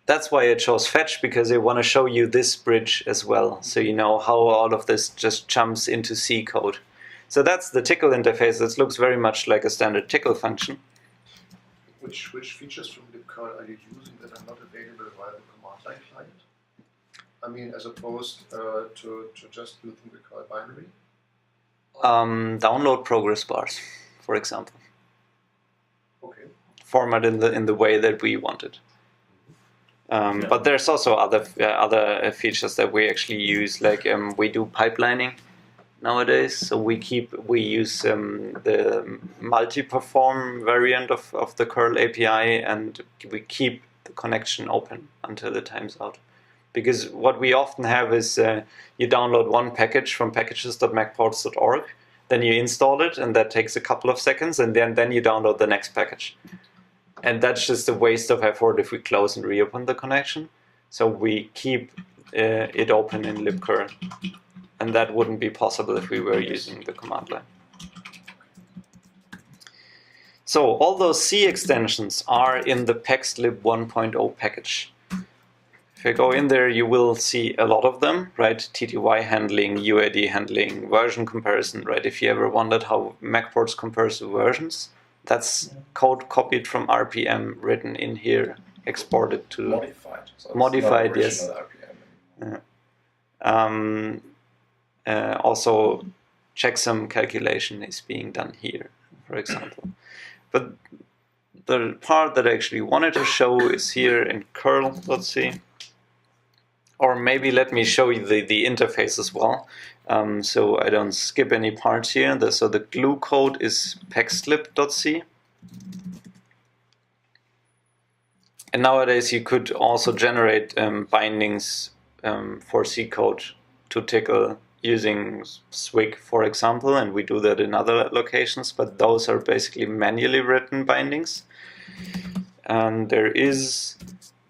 that's why I chose fetch, because I want to show you this bridge as well, so you know how all of this just jumps into C code. So that's the Tcl interface. This looks very much like a standard Tcl function.
Which features from libcurl are you using that are not available via the command line client? I mean, as opposed to just using the curl binary?
Download progress bars, for example.
Okay.
Format in the way that we wanted. But there's also other features that we actually use, like we do pipelining nowadays. So we use the multi-perform variant of the curl API, and we keep the connection open until the time's out. Because what we often have is you download one package from packages.macports.org, then you install it, and that takes a couple of seconds, and then you download the next package. And that's just a waste of effort if we close and reopen the connection. So we keep it open in libcurl. And that wouldn't be possible if we were using the command line. So all those C extensions are in the pexlib 1.0 package. If I go in there, you will see a lot of them, right? TTY handling, UID handling, version comparison, right? If you ever wondered how MacPorts compares to versions, that's code copied from RPM, written in here, exported to
Modified. So
modified, yes.
RPM.
Also, checksum calculation is being done here, for example. But the part that I actually wanted to show is here in curl.c. Or maybe let me show you the interface as well, so I don't skip any parts here. So the glue code is pexlib.c. And nowadays you could also generate bindings for C code to Tcl using Swig, for example, and we do that in other locations, but those are basically manually written bindings. And there is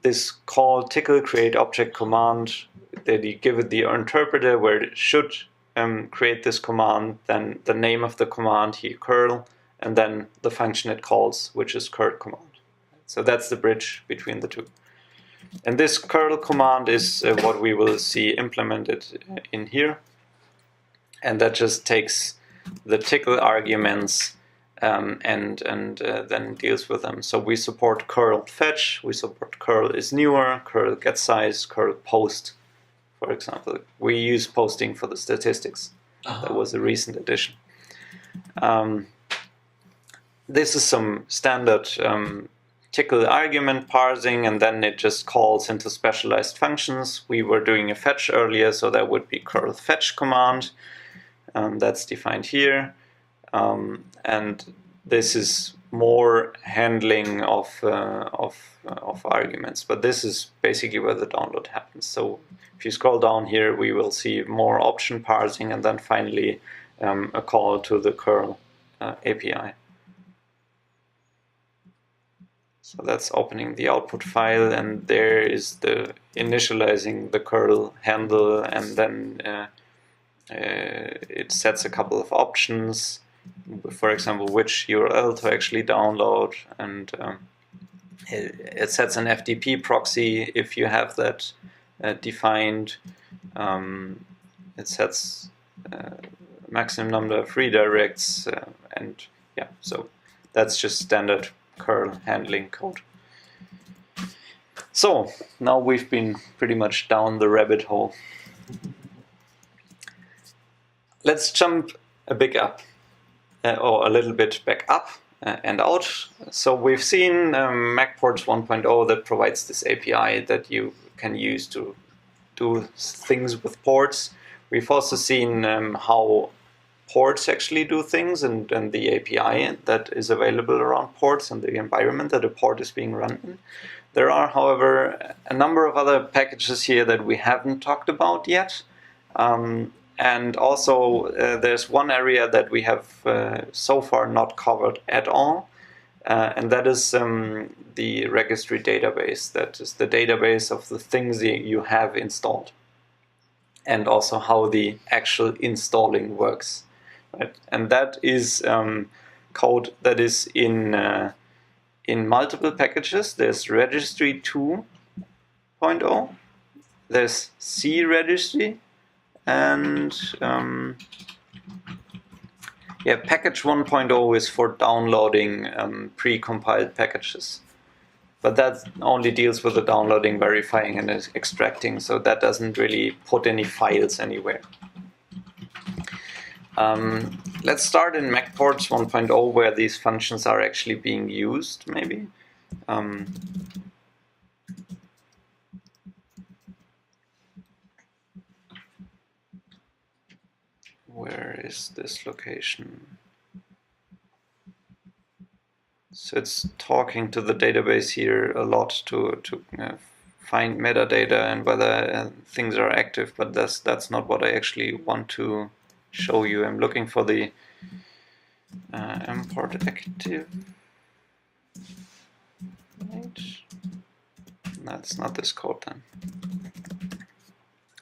this call Tcl create object command that you give it the interpreter where it should create this command, then the name of the command here curl, and then the function it calls, which is curl command. So that's the bridge between the two. And this curl command is what we will see implemented in here, and that just takes the Tcl arguments and then deals with them. So we support curl fetch, we support curl is newer, curl get size, curl post, for example. We use posting for the statistics. That was a recent addition. This is some standard Tcl argument parsing, and then it just calls into specialized functions. We were doing a fetch earlier, so that would be curl fetch command. That's defined here. And this is more handling of arguments, but this is basically where the download happens. So if you scroll down here, we will see more option parsing, and then finally a call to the curl API. So that's opening the output file, and there is the initializing the curl handle, and then it sets a couple of options. for example, which URL to actually download, and it sets an FTP proxy if you have that defined. It sets maximum number of redirects, and yeah, so that's just standard curl handling code. So now we've been pretty much down the rabbit hole. Let's jump a bit up, or a little bit back up and out. So we've seen MacPorts 1.0 that provides this API that you can use to do things with ports. We've also seen how ports actually do things, and the API that is available around ports and the environment that a port is being run in. There are, however, a number of other packages here that we haven't talked about yet. And also there's one area that we have so far not covered at all, and that is the registry database. That is the database of the things you have installed, and also how the actual installing works. Right? And that is code that is in multiple packages. There's registry 2.0, there's C registry, and yeah, package 1.0 is for downloading pre-compiled packages. But that only deals with the downloading, verifying, and extracting, so that doesn't really put any files anywhere. Let's start in MacPorts 1.0, where these functions are actually being used, maybe. Where is this location? So it's talking to the database here a lot to find metadata and whether things are active, but that's not what I actually want to show you. I'm looking for the import active. Right. That's not this code then.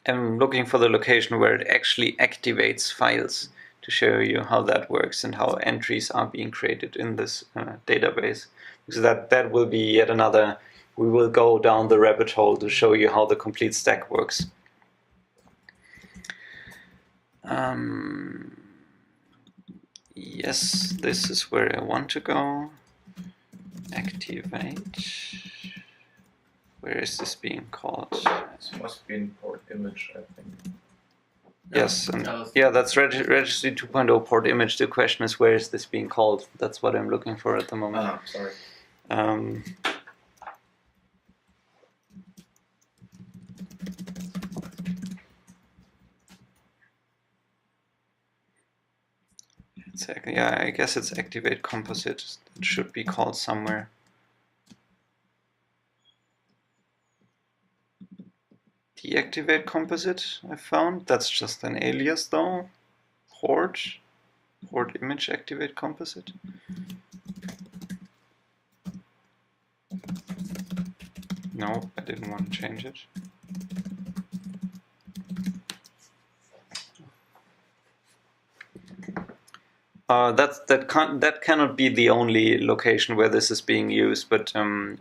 I'm looking for the location where it actually activates files to show you how that works and how entries are being created in this database. Because that will be yet another, we will go down the rabbit hole to show you how the complete stack works. Yes, this is where I want to go. Activate. Where is this being called?
This must be in port image, I think.
Yes, and yeah, that's registry 2.0 port image. The question is, where is this being called? That's what I'm looking for at the moment.
Ah, sorry.
Yeah, I guess it's activate composite. It should be called somewhere. Deactivate composite, I found. That's just an alias though. Port image activate composite. No, I didn't want to change it. That cannot be the only location where this is being used, but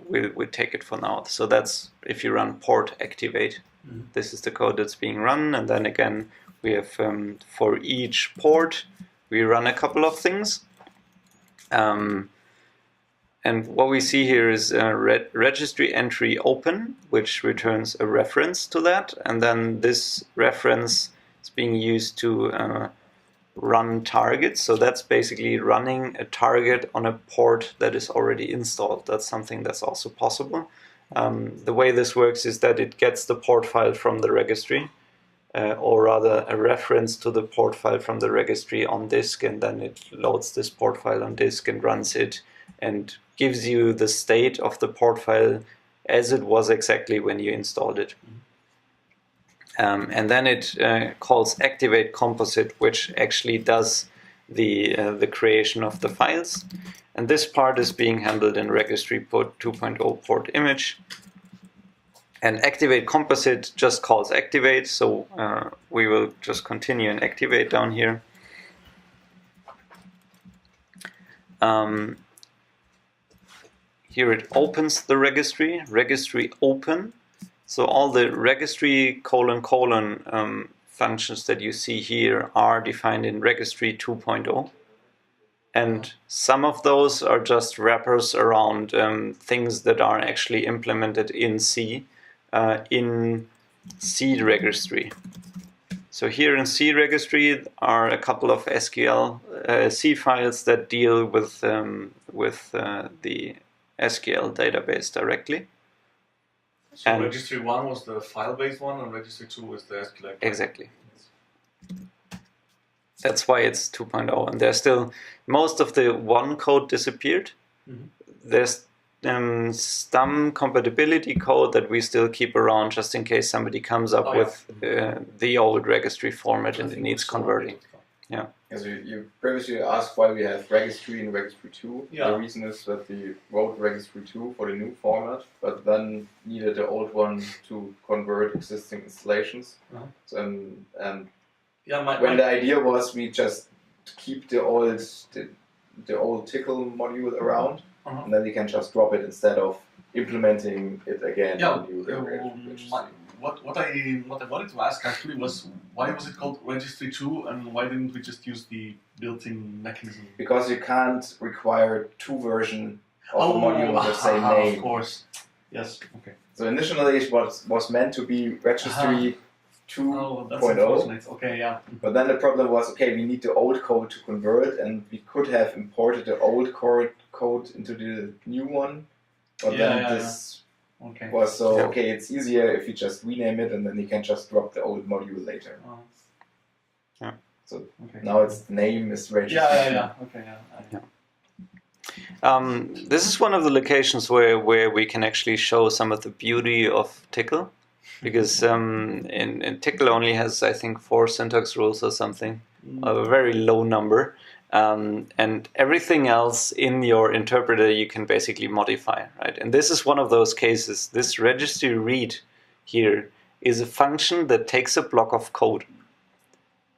we'll take it for now. So that's if you run port activate. This is the code that's being run, and then again we have for each port we run a couple of things. And what we see here is registry entry open, which returns a reference to that, and then this reference is being used to run targets. So that's basically running a target on a port that is already installed. That's something that's also possible. The way this works is that it gets the port file from the registry, or rather a reference to the port file from the registry on disk, and then it loads this port file on disk and runs it and gives you the state of the port file as it was exactly when you installed it. And then it calls activate composite, which actually does the creation of the files. And this part is being handled in registry port 2.0 port image. And activate composite just calls activate, so we will just continue and activate down here. here it opens the registry open. So all the registry : functions that you see here are defined in registry 2.0. And some of those are just wrappers around things that are actually implemented in C, in C registry. So here in C registry are a couple of SQL C files that deal with the SQL database directly.
So
And
registry 1 was the file-based one, and registry 2 was the SQL.
Exactly. That's why it's 2.0. And there's still, most of the one code disappeared.
Mhm.
There's some compatibility code that we still keep around just in case somebody comes up with the old registry format and it needs converting. Yeah.
As you previously asked why we have registry and registry 2.
Yeah.
The reason is that we wrote registry 2 for the new format, but then needed the old one to convert existing installations. So, and when the idea was we just keep the old tickle module around, and then we can just drop it instead of implementing it again.
What I wanted to ask actually was, why was it called registry 2, and why didn't we just use the built-in mechanism?
Because you can't require two versions of a module with the same name.
Of course. Yes. Okay.
So initially it was meant to be registry 2.0.
Unfortunate. Okay, yeah.
But then the problem was, okay, we need the old code to convert, and we could have imported the old code into the new one. But this was so, okay, it's easier if you just rename it, and then you can just drop the old module later. So now its name is registry.
This is one of the locations where we can actually show some of the beauty of Tickle. Because in Tickle only has, I think, 4 syntax rules or something, a very low number. And everything else in your interpreter you can basically modify, right? And this is one of those cases. This registry read here is a function that takes a block of code.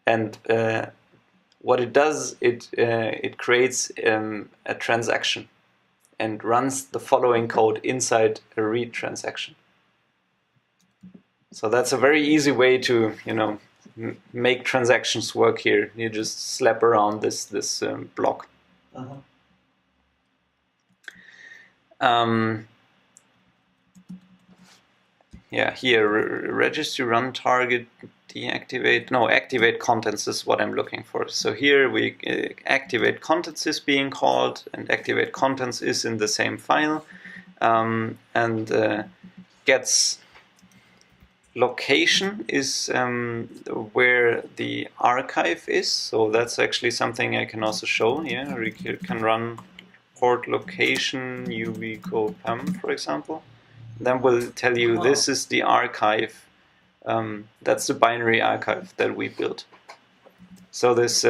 And what it does, it creates a transaction and runs the following code inside a read transaction. So that's a very easy way to, make transactions work here. You just slap around this block. Here registry run target activate contents is what I'm looking for. So here we activate contents is being called, and activate contents is in the same file, and gets location is where the archive is. So that's actually something I can also show. Yeah, we can run port location uv-go-pam, for example. Then we'll tell you this is the archive. That's the binary archive that we built. So this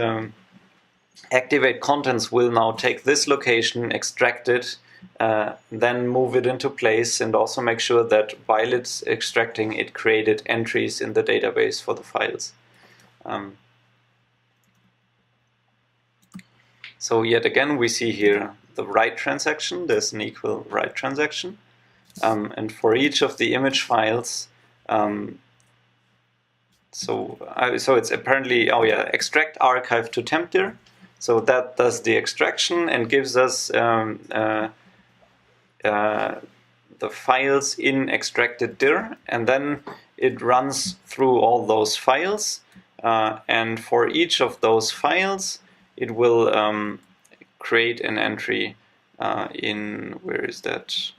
activate contents will now take this location, extract it, then move it into place, and also make sure that while it's extracting, it created entries in the database for the files. So yet again, we see here the write transaction. There's an equal write transaction. And for each of the image files, so it's apparently, extract archive to temp dir. So that does the extraction and gives us the files in extracted dir, and then it runs through all those files, and for each of those files it will create an entry in, where is that?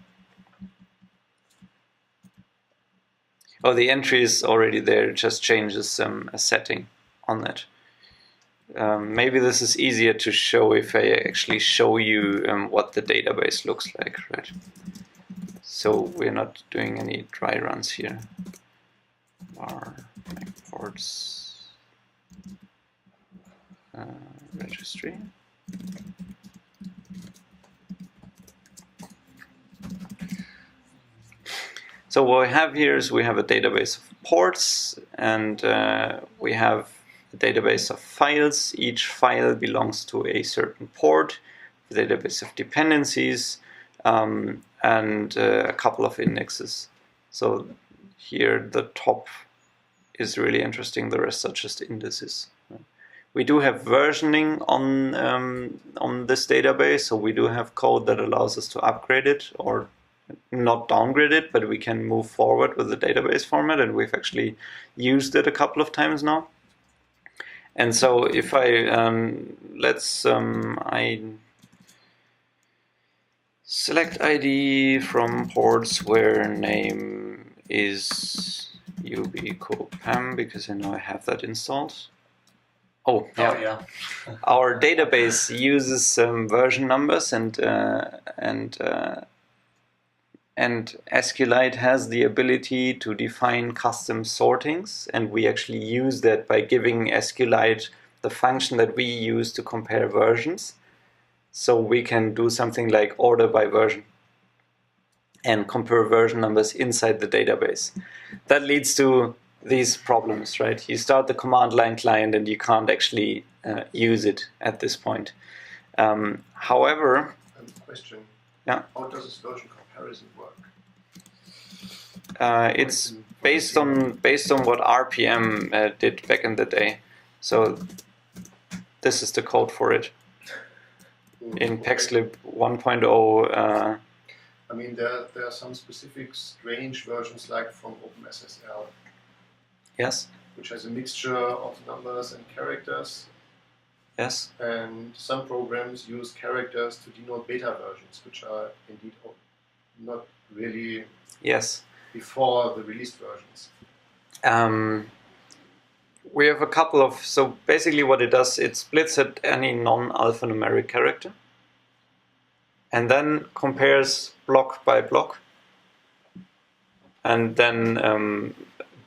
Oh, the entry is already there, it just changes a setting on it. Maybe this is easier to show if I actually show you what the database looks like, right? So we're not doing any dry runs here. Our MacPorts registry. So what we have here is we have a database of ports, and we have a database of files. Each file belongs to a certain port. database of dependencies, and a couple of indexes. So here the top is really interesting. The rest are just indices. We do have versioning on this database, so we do have code that allows us to upgrade it or not downgrade it, but we can move forward with the database format, and we've actually used it a couple of times now. And so if I I select ID from ports where name is ubcopam, because I know I have that installed. Oh yeah. Our database uses some version numbers, and SQLite has the ability to define custom sortings, and we actually use that by giving SQLite the function that we use to compare versions. So we can do something like order by version and compare version numbers inside the database. That leads to these problems, right? You start the command line client and you can't actually use it at this point. However,
question.
Yeah.
How does this version comparison work?
It's based on what RPM did back in the day. So this is the code for it in PaxLib 1.0.
I mean, there are some specific strange versions, like from OpenSSL.
Yes.
Which has a mixture of numbers and characters.
Yes.
And some programs use characters to denote beta versions, which are indeed not really before the released versions.
We have a couple of, so basically what it does, it splits at any non-alphanumeric character and then compares block by block. And then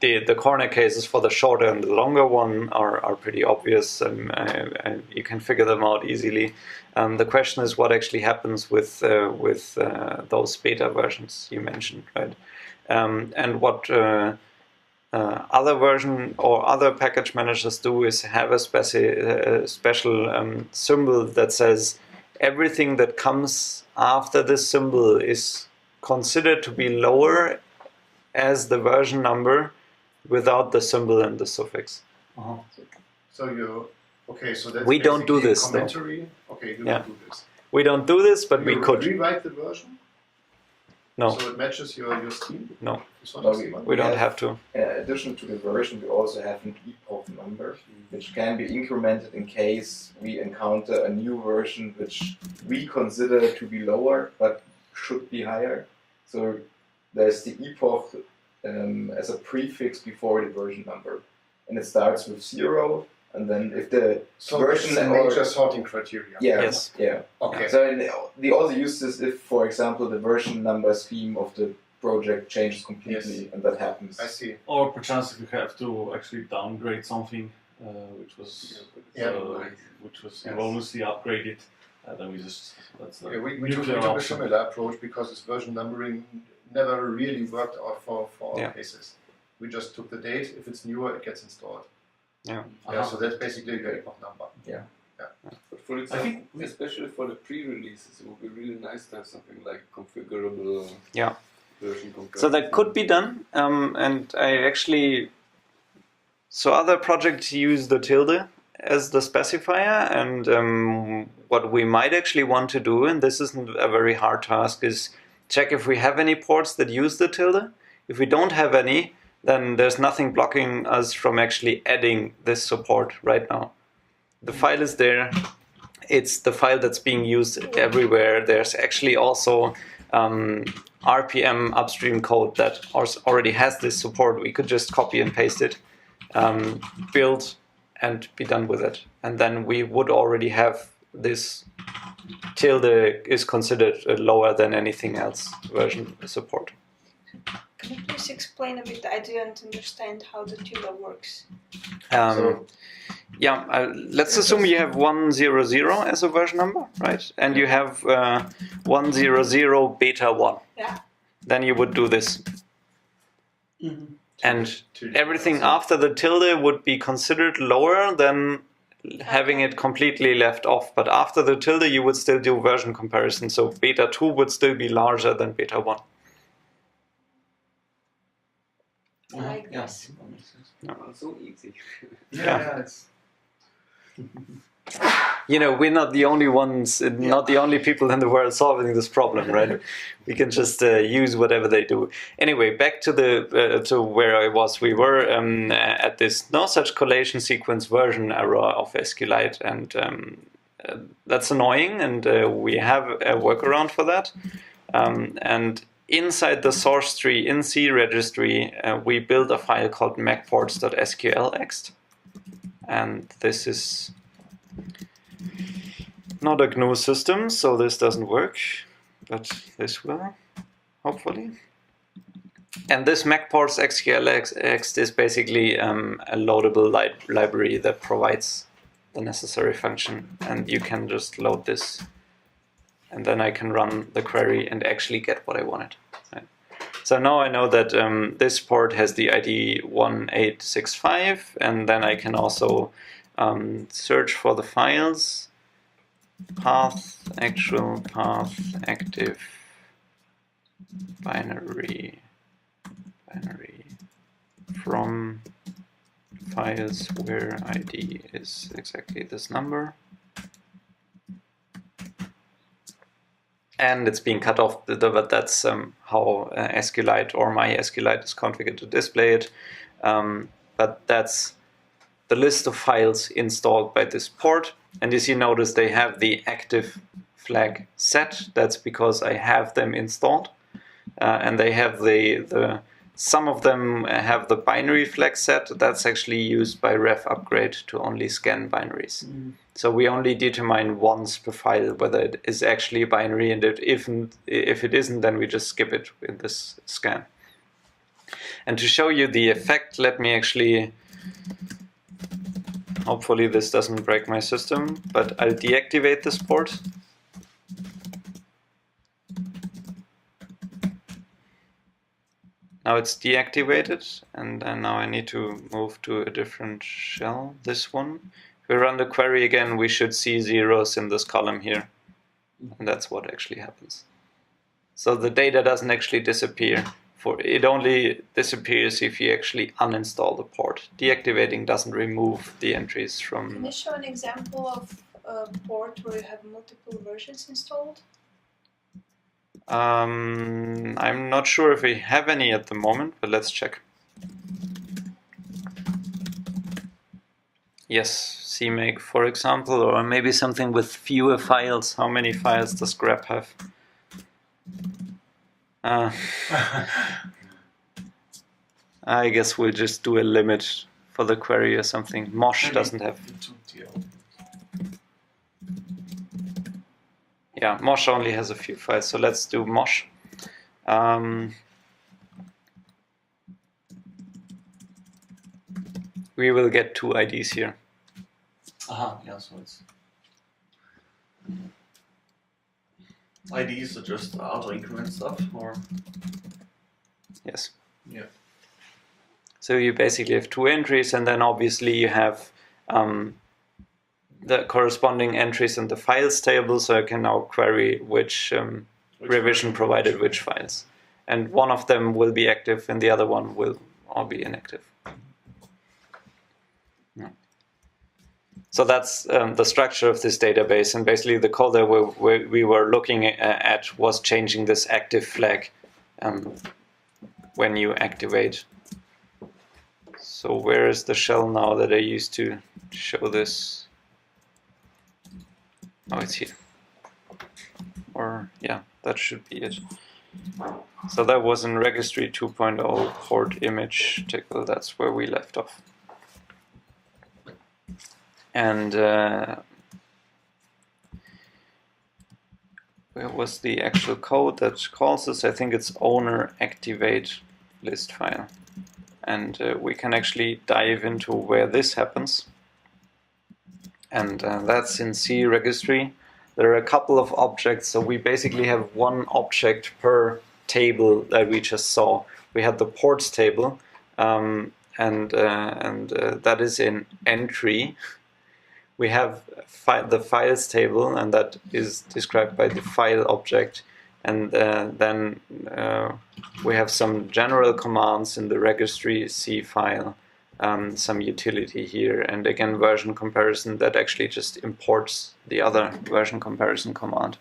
the corner cases for the shorter and the longer one are pretty obvious, and you can figure them out easily. The question is what actually happens with those beta versions you mentioned, right? And what other version or other package managers do is have a special symbol that says everything that comes after this symbol is considered to be lower as the version number without the symbol and the suffix.
So that's
we don't do this.
Commentary. Okay, you don't do this.
We don't do this, but we could
rewrite the version.
No.
So it matches your scheme?
No.
We
don't have to.
In addition to the version, we also have an epoch number, which can be incremented in case we encounter a new version which we consider to be lower but should be higher. So there's the epoch as a prefix before the version number, and it starts with 0. And then if the version
and major sorting criteria.
Yes.
Yeah.
Okay.
So they also use this if, for example, the version number scheme of the project changes completely, and that happens.
I see.
Or perchance if you have to actually downgrade something, which was erroneously upgraded, then we just
we took a similar approach because this version numbering never really worked out for all cases. We just took the date. If it's newer, it gets installed. So that's basically the epoch number.
But for example, especially for the pre-releases, it would be really nice to have something like configurable version comparison.
So that could be done, and I actually, so other projects use the tilde as the specifier, and what we might actually want to do, and this isn't a very hard task, is check if we have any ports that use the tilde. If we don't have any, then there's nothing blocking us from actually adding this support right now. The file is there. It's the file that's being used everywhere. There's actually also RPM upstream code that already has this support. We could just copy and paste it, build, and be done with it. And then we would already have this tilde is considered lower than anything else version support.
Can you please explain a bit? I didn't understand how the tilde works.
Let's assume you have 100 as a version number, right? And you have 100 beta 1.
Yeah.
Then you would do this. And everything after the tilde would be considered lower than having it completely left off, but after the tilde you would still do version comparison, so beta 2 would still be larger than beta 1.
I like this.
That makes sense. So easy.
Yeah.
It's
You know, we're not the only ones, not the only people in the world solving this problem, right? We can just use whatever they do. Anyway, back to the to where I was. We were at this no such collation sequence version error of SQLite, and that's annoying. And we have a workaround for that. And inside the source tree in C registry, we built a file called MacPorts.sqlxt, and this is not a GNU system, so this doesn't work, but this will, hopefully. And this MacPorts SQLxt is basically a loadable library that provides the necessary function, and you can just load this, and then I can run the query and actually get what I wanted. Right? So now I know that this port has the ID 1865, and then I can also search for the files. Path, actual path, active, binary from files where ID is exactly this number. And it's being cut off, but that's how SQLite or my SQLite is configured to display it. But that's the list of files installed by this port. And as you notice, they have the active flag set. That's because I have them installed. And they have some of them have the binary flag set. That's actually used by ref upgrade to only scan binaries. So we only determine once per file whether it is actually a binary, and if it isn't, then we just skip it in this scan. And to show you the effect, let me actually, hopefully this doesn't break my system, but I'll deactivate this port. Now it's deactivated, and now I need to move to a different shell, this one. If we run the query again, we should see zeros in this column here. And that's what actually happens. So the data doesn't actually disappear. It only disappears if you actually uninstall the port. Deactivating doesn't remove the entries from...
Can you show an example of a port where you have multiple versions installed?
I'm not sure if we have any at the moment, but let's check. Yes, CMake, for example, or maybe something with fewer files. How many files does grep have? I guess we'll just do a limit for the query or something. Mosh doesn't have. Yeah, Mosh only has a few files, so let's do Mosh. We will get 2 IDs here.
Yeah, so it's IDs are just auto increment stuff, or
Yes.
yeah.
So you basically have 2 entries, and then obviously you have the corresponding entries in the files table, so I can now query which revision provided which files. And one of them will be active and the other one will all be inactive. Yeah. So that's the structure of this database, and basically the code that we were looking at was changing this active flag when you activate. So where is the shell now that I used to show this? Oh, it's here. Or, yeah, that should be it. So that was in registry 2.0 port image tickle. That's where we left off. And where was the actual code that calls this? I think it's owner activate list file. And we can actually dive into where this happens. And that's in C registry. There are a couple of objects, so we basically have one object per table that we just saw. We had the ports table, and that is in entry. we have the files table, and that is described by the file object. And then we have some general commands in the registry C file, some utility here, and again version comparison that actually just imports the other version comparison command.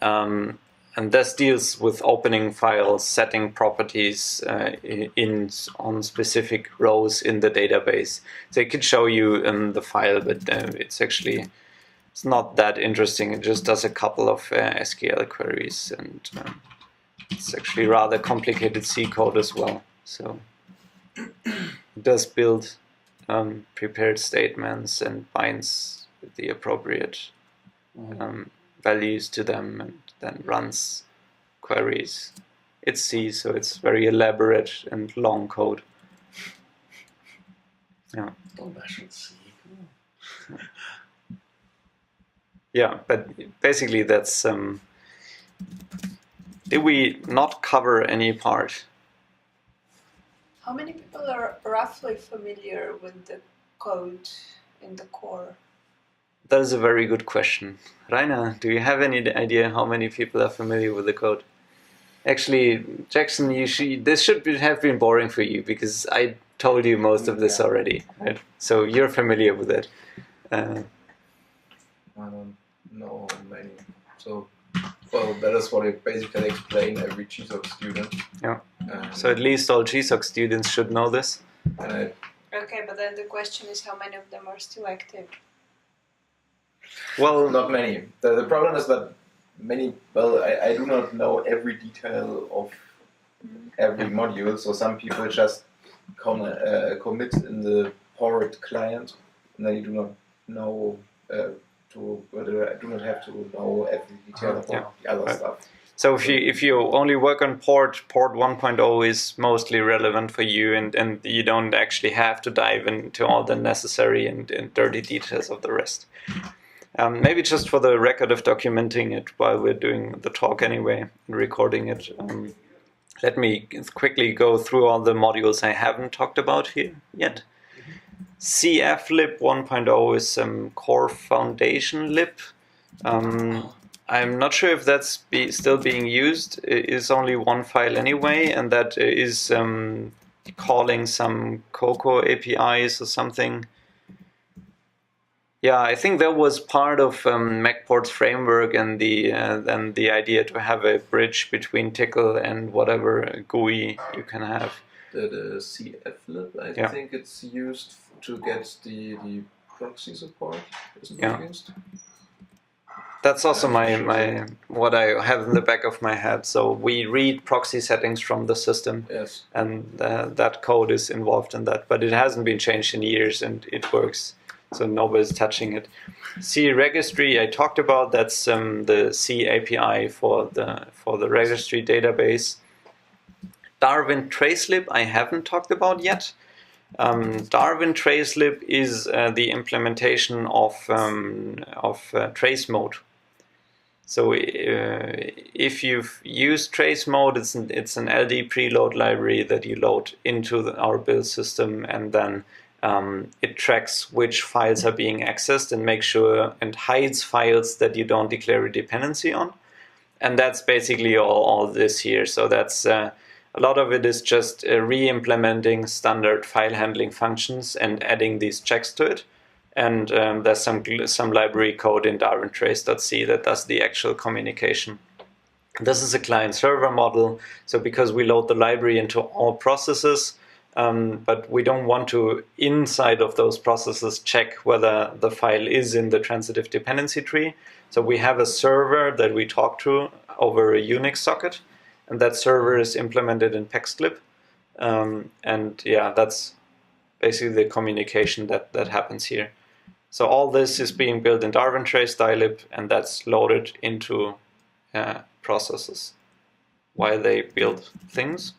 And this deals with opening files, setting properties on specific rows in the database. So it could show you the file, but it's not that interesting. It just does a couple of SQL queries, and it's actually rather complicated C code as well. So it does build prepared statements and binds the appropriate values to them, and then runs queries. It's C, so it's very elaborate and long code. Yeah.
Oh, bash with C.
Yeah, but basically that's. Did we not cover any part?
How many people are roughly familiar with the code in the core?
That is a very good question. Rainer, do you have any idea how many people are familiar with the code? Actually, Jackson, this should have been boring for you because I told you most of this already, right? So you're familiar with it.
I don't know many. So, well, that is what I basically explain every GSOC student.
Yeah. So at least all GSOC students should know this.
Okay, but then the question is how many of them are still active?
Well,
not many. The problem is that I do not know every detail of every module, so some people just commit in the port client, and then you do not know I do not have to know every detail about the other stuff.
So if you only work on port 1.0 is mostly relevant for you, and you don't actually have to dive into all the necessary and dirty details of the rest. Maybe just for the record of documenting it while we're doing the talk anyway and recording it, let me quickly go through all the modules I haven't talked about here yet. CFlib 1.0 is some core foundation lib. I'm not sure if that's still being used. It is only one file anyway, and that is calling some Cocoa APIs or something. Yeah, I think that was part of MacPorts framework and the idea to have a bridge between Tickle and whatever GUI you can have.
The CFlib, I think it's used to get the proxy support. Isn't it used?
That's also my what I have in the back of my head. So we read proxy settings from the system,
yes,
and that code is involved in that. But it hasn't been changed in years, and it works. So nobody's touching it. C registry I talked about. That's the C API for the registry database. Darwin tracelib I haven't talked about yet. Darwin tracelib is the implementation of trace mode. So if you've used trace mode, it's an LD preload library that you load into our build system, and then it tracks which files are being accessed and makes sure and hides files that you don't declare a dependency on. And that's basically all this here. So that's a lot of it is just re-implementing standard file handling functions and adding these checks to it. And there's some library code in darwintrace.c that does the actual communication. This is a client-server model. So because we load the library into all processes, but we don't want to, inside of those processes, check whether the file is in the transitive dependency tree. So we have a server that we talk to over a Unix socket, and that server is implemented in PEXlib. And yeah, that's basically the communication that happens here. So all this is being built in darwintrace.dylib, and that's loaded into processes while they build things.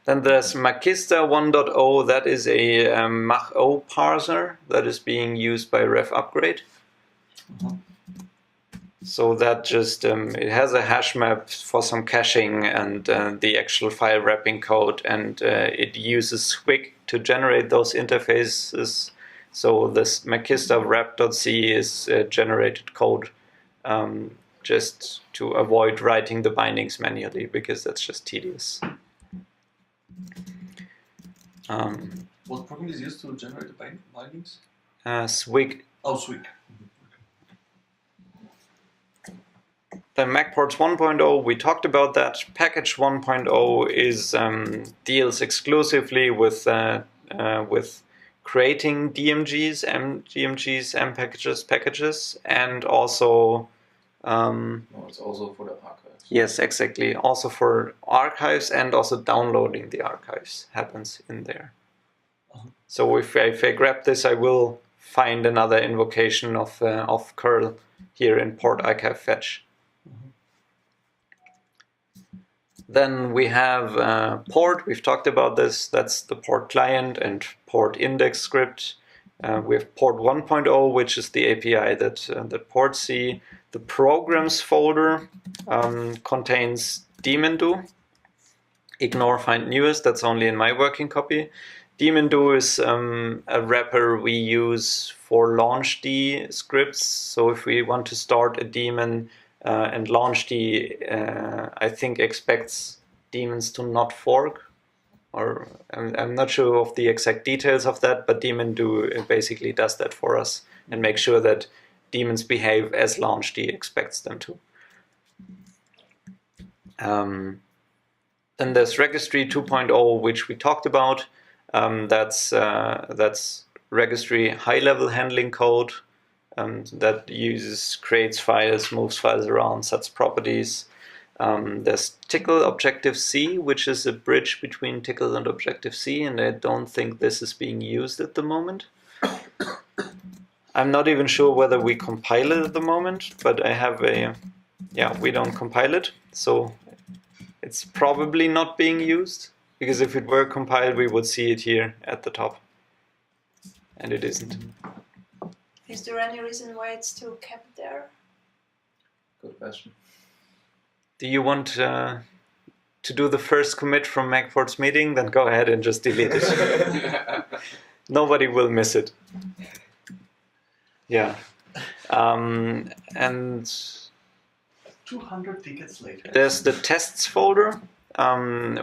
Then there's Makista 1.0. That is a Mach-O parser that is being used by Ref Upgrade. So that just, it has a hash map for some caching and the actual file wrapping code, and it uses Swig to generate those interfaces. So this Makista wrap.c is generated code just to avoid writing the bindings manually, because that's just tedious.
What program is used to generate the bindings?
Swig.
Oh, Swig.
Then MacPorts 1.0, we talked about that. Package 1.0 is deals exclusively with creating DMGs, MGMGs, packages, and also
No, it's also for the archives.
yes, exactly. Also for archives, and also downloading the archives happens in there. So if I grab this, I will find another invocation of curl here in port archive fetch. Then we have port. We've talked about this. That's the port client and port index script. We have port 1.0, which is the API that ports see. The programs folder contains daemon do. Ignore find newest. That's only in my working copy. Daemon do is a wrapper we use for launchd scripts. So if we want to start a daemon and launchd, I think expects daemons to not fork, or I'm not sure of the exact details of that, but daemon do basically does that for us and makes sure that daemons behave as launchd expects them to. Then there's registry 2.0, which we talked about. That's registry high-level handling code that creates files, moves files around, sets properties. There's Tickle Objective-C, which is a bridge between Tickle and Objective-C, and I don't think this is being used at the moment. I'm not even sure whether we compile it at the moment, but I have we don't compile it, so it's probably not being used, because if it were compiled, we would see it here at the top, and it isn't.
Is there any reason why it's still kept there?
Good question.
Do you want to do the first commit from MacPorts Meeting? Then go ahead and just delete it. Nobody will miss it. Yeah. And
200 tickets later.
there's the tests folder.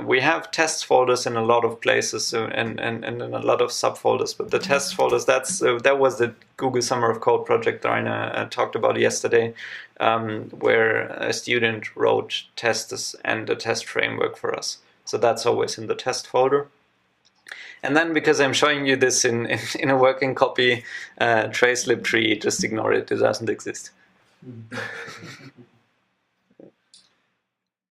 We have test folders in a lot of places and in a lot of subfolders, but the test folders, that was the Google Summer of Code project Rainer talked about yesterday, where a student wrote tests and a test framework for us. So that's always in the test folder. And then, because I'm showing you this in a working copy, trace libtree, just ignore it. It doesn't exist.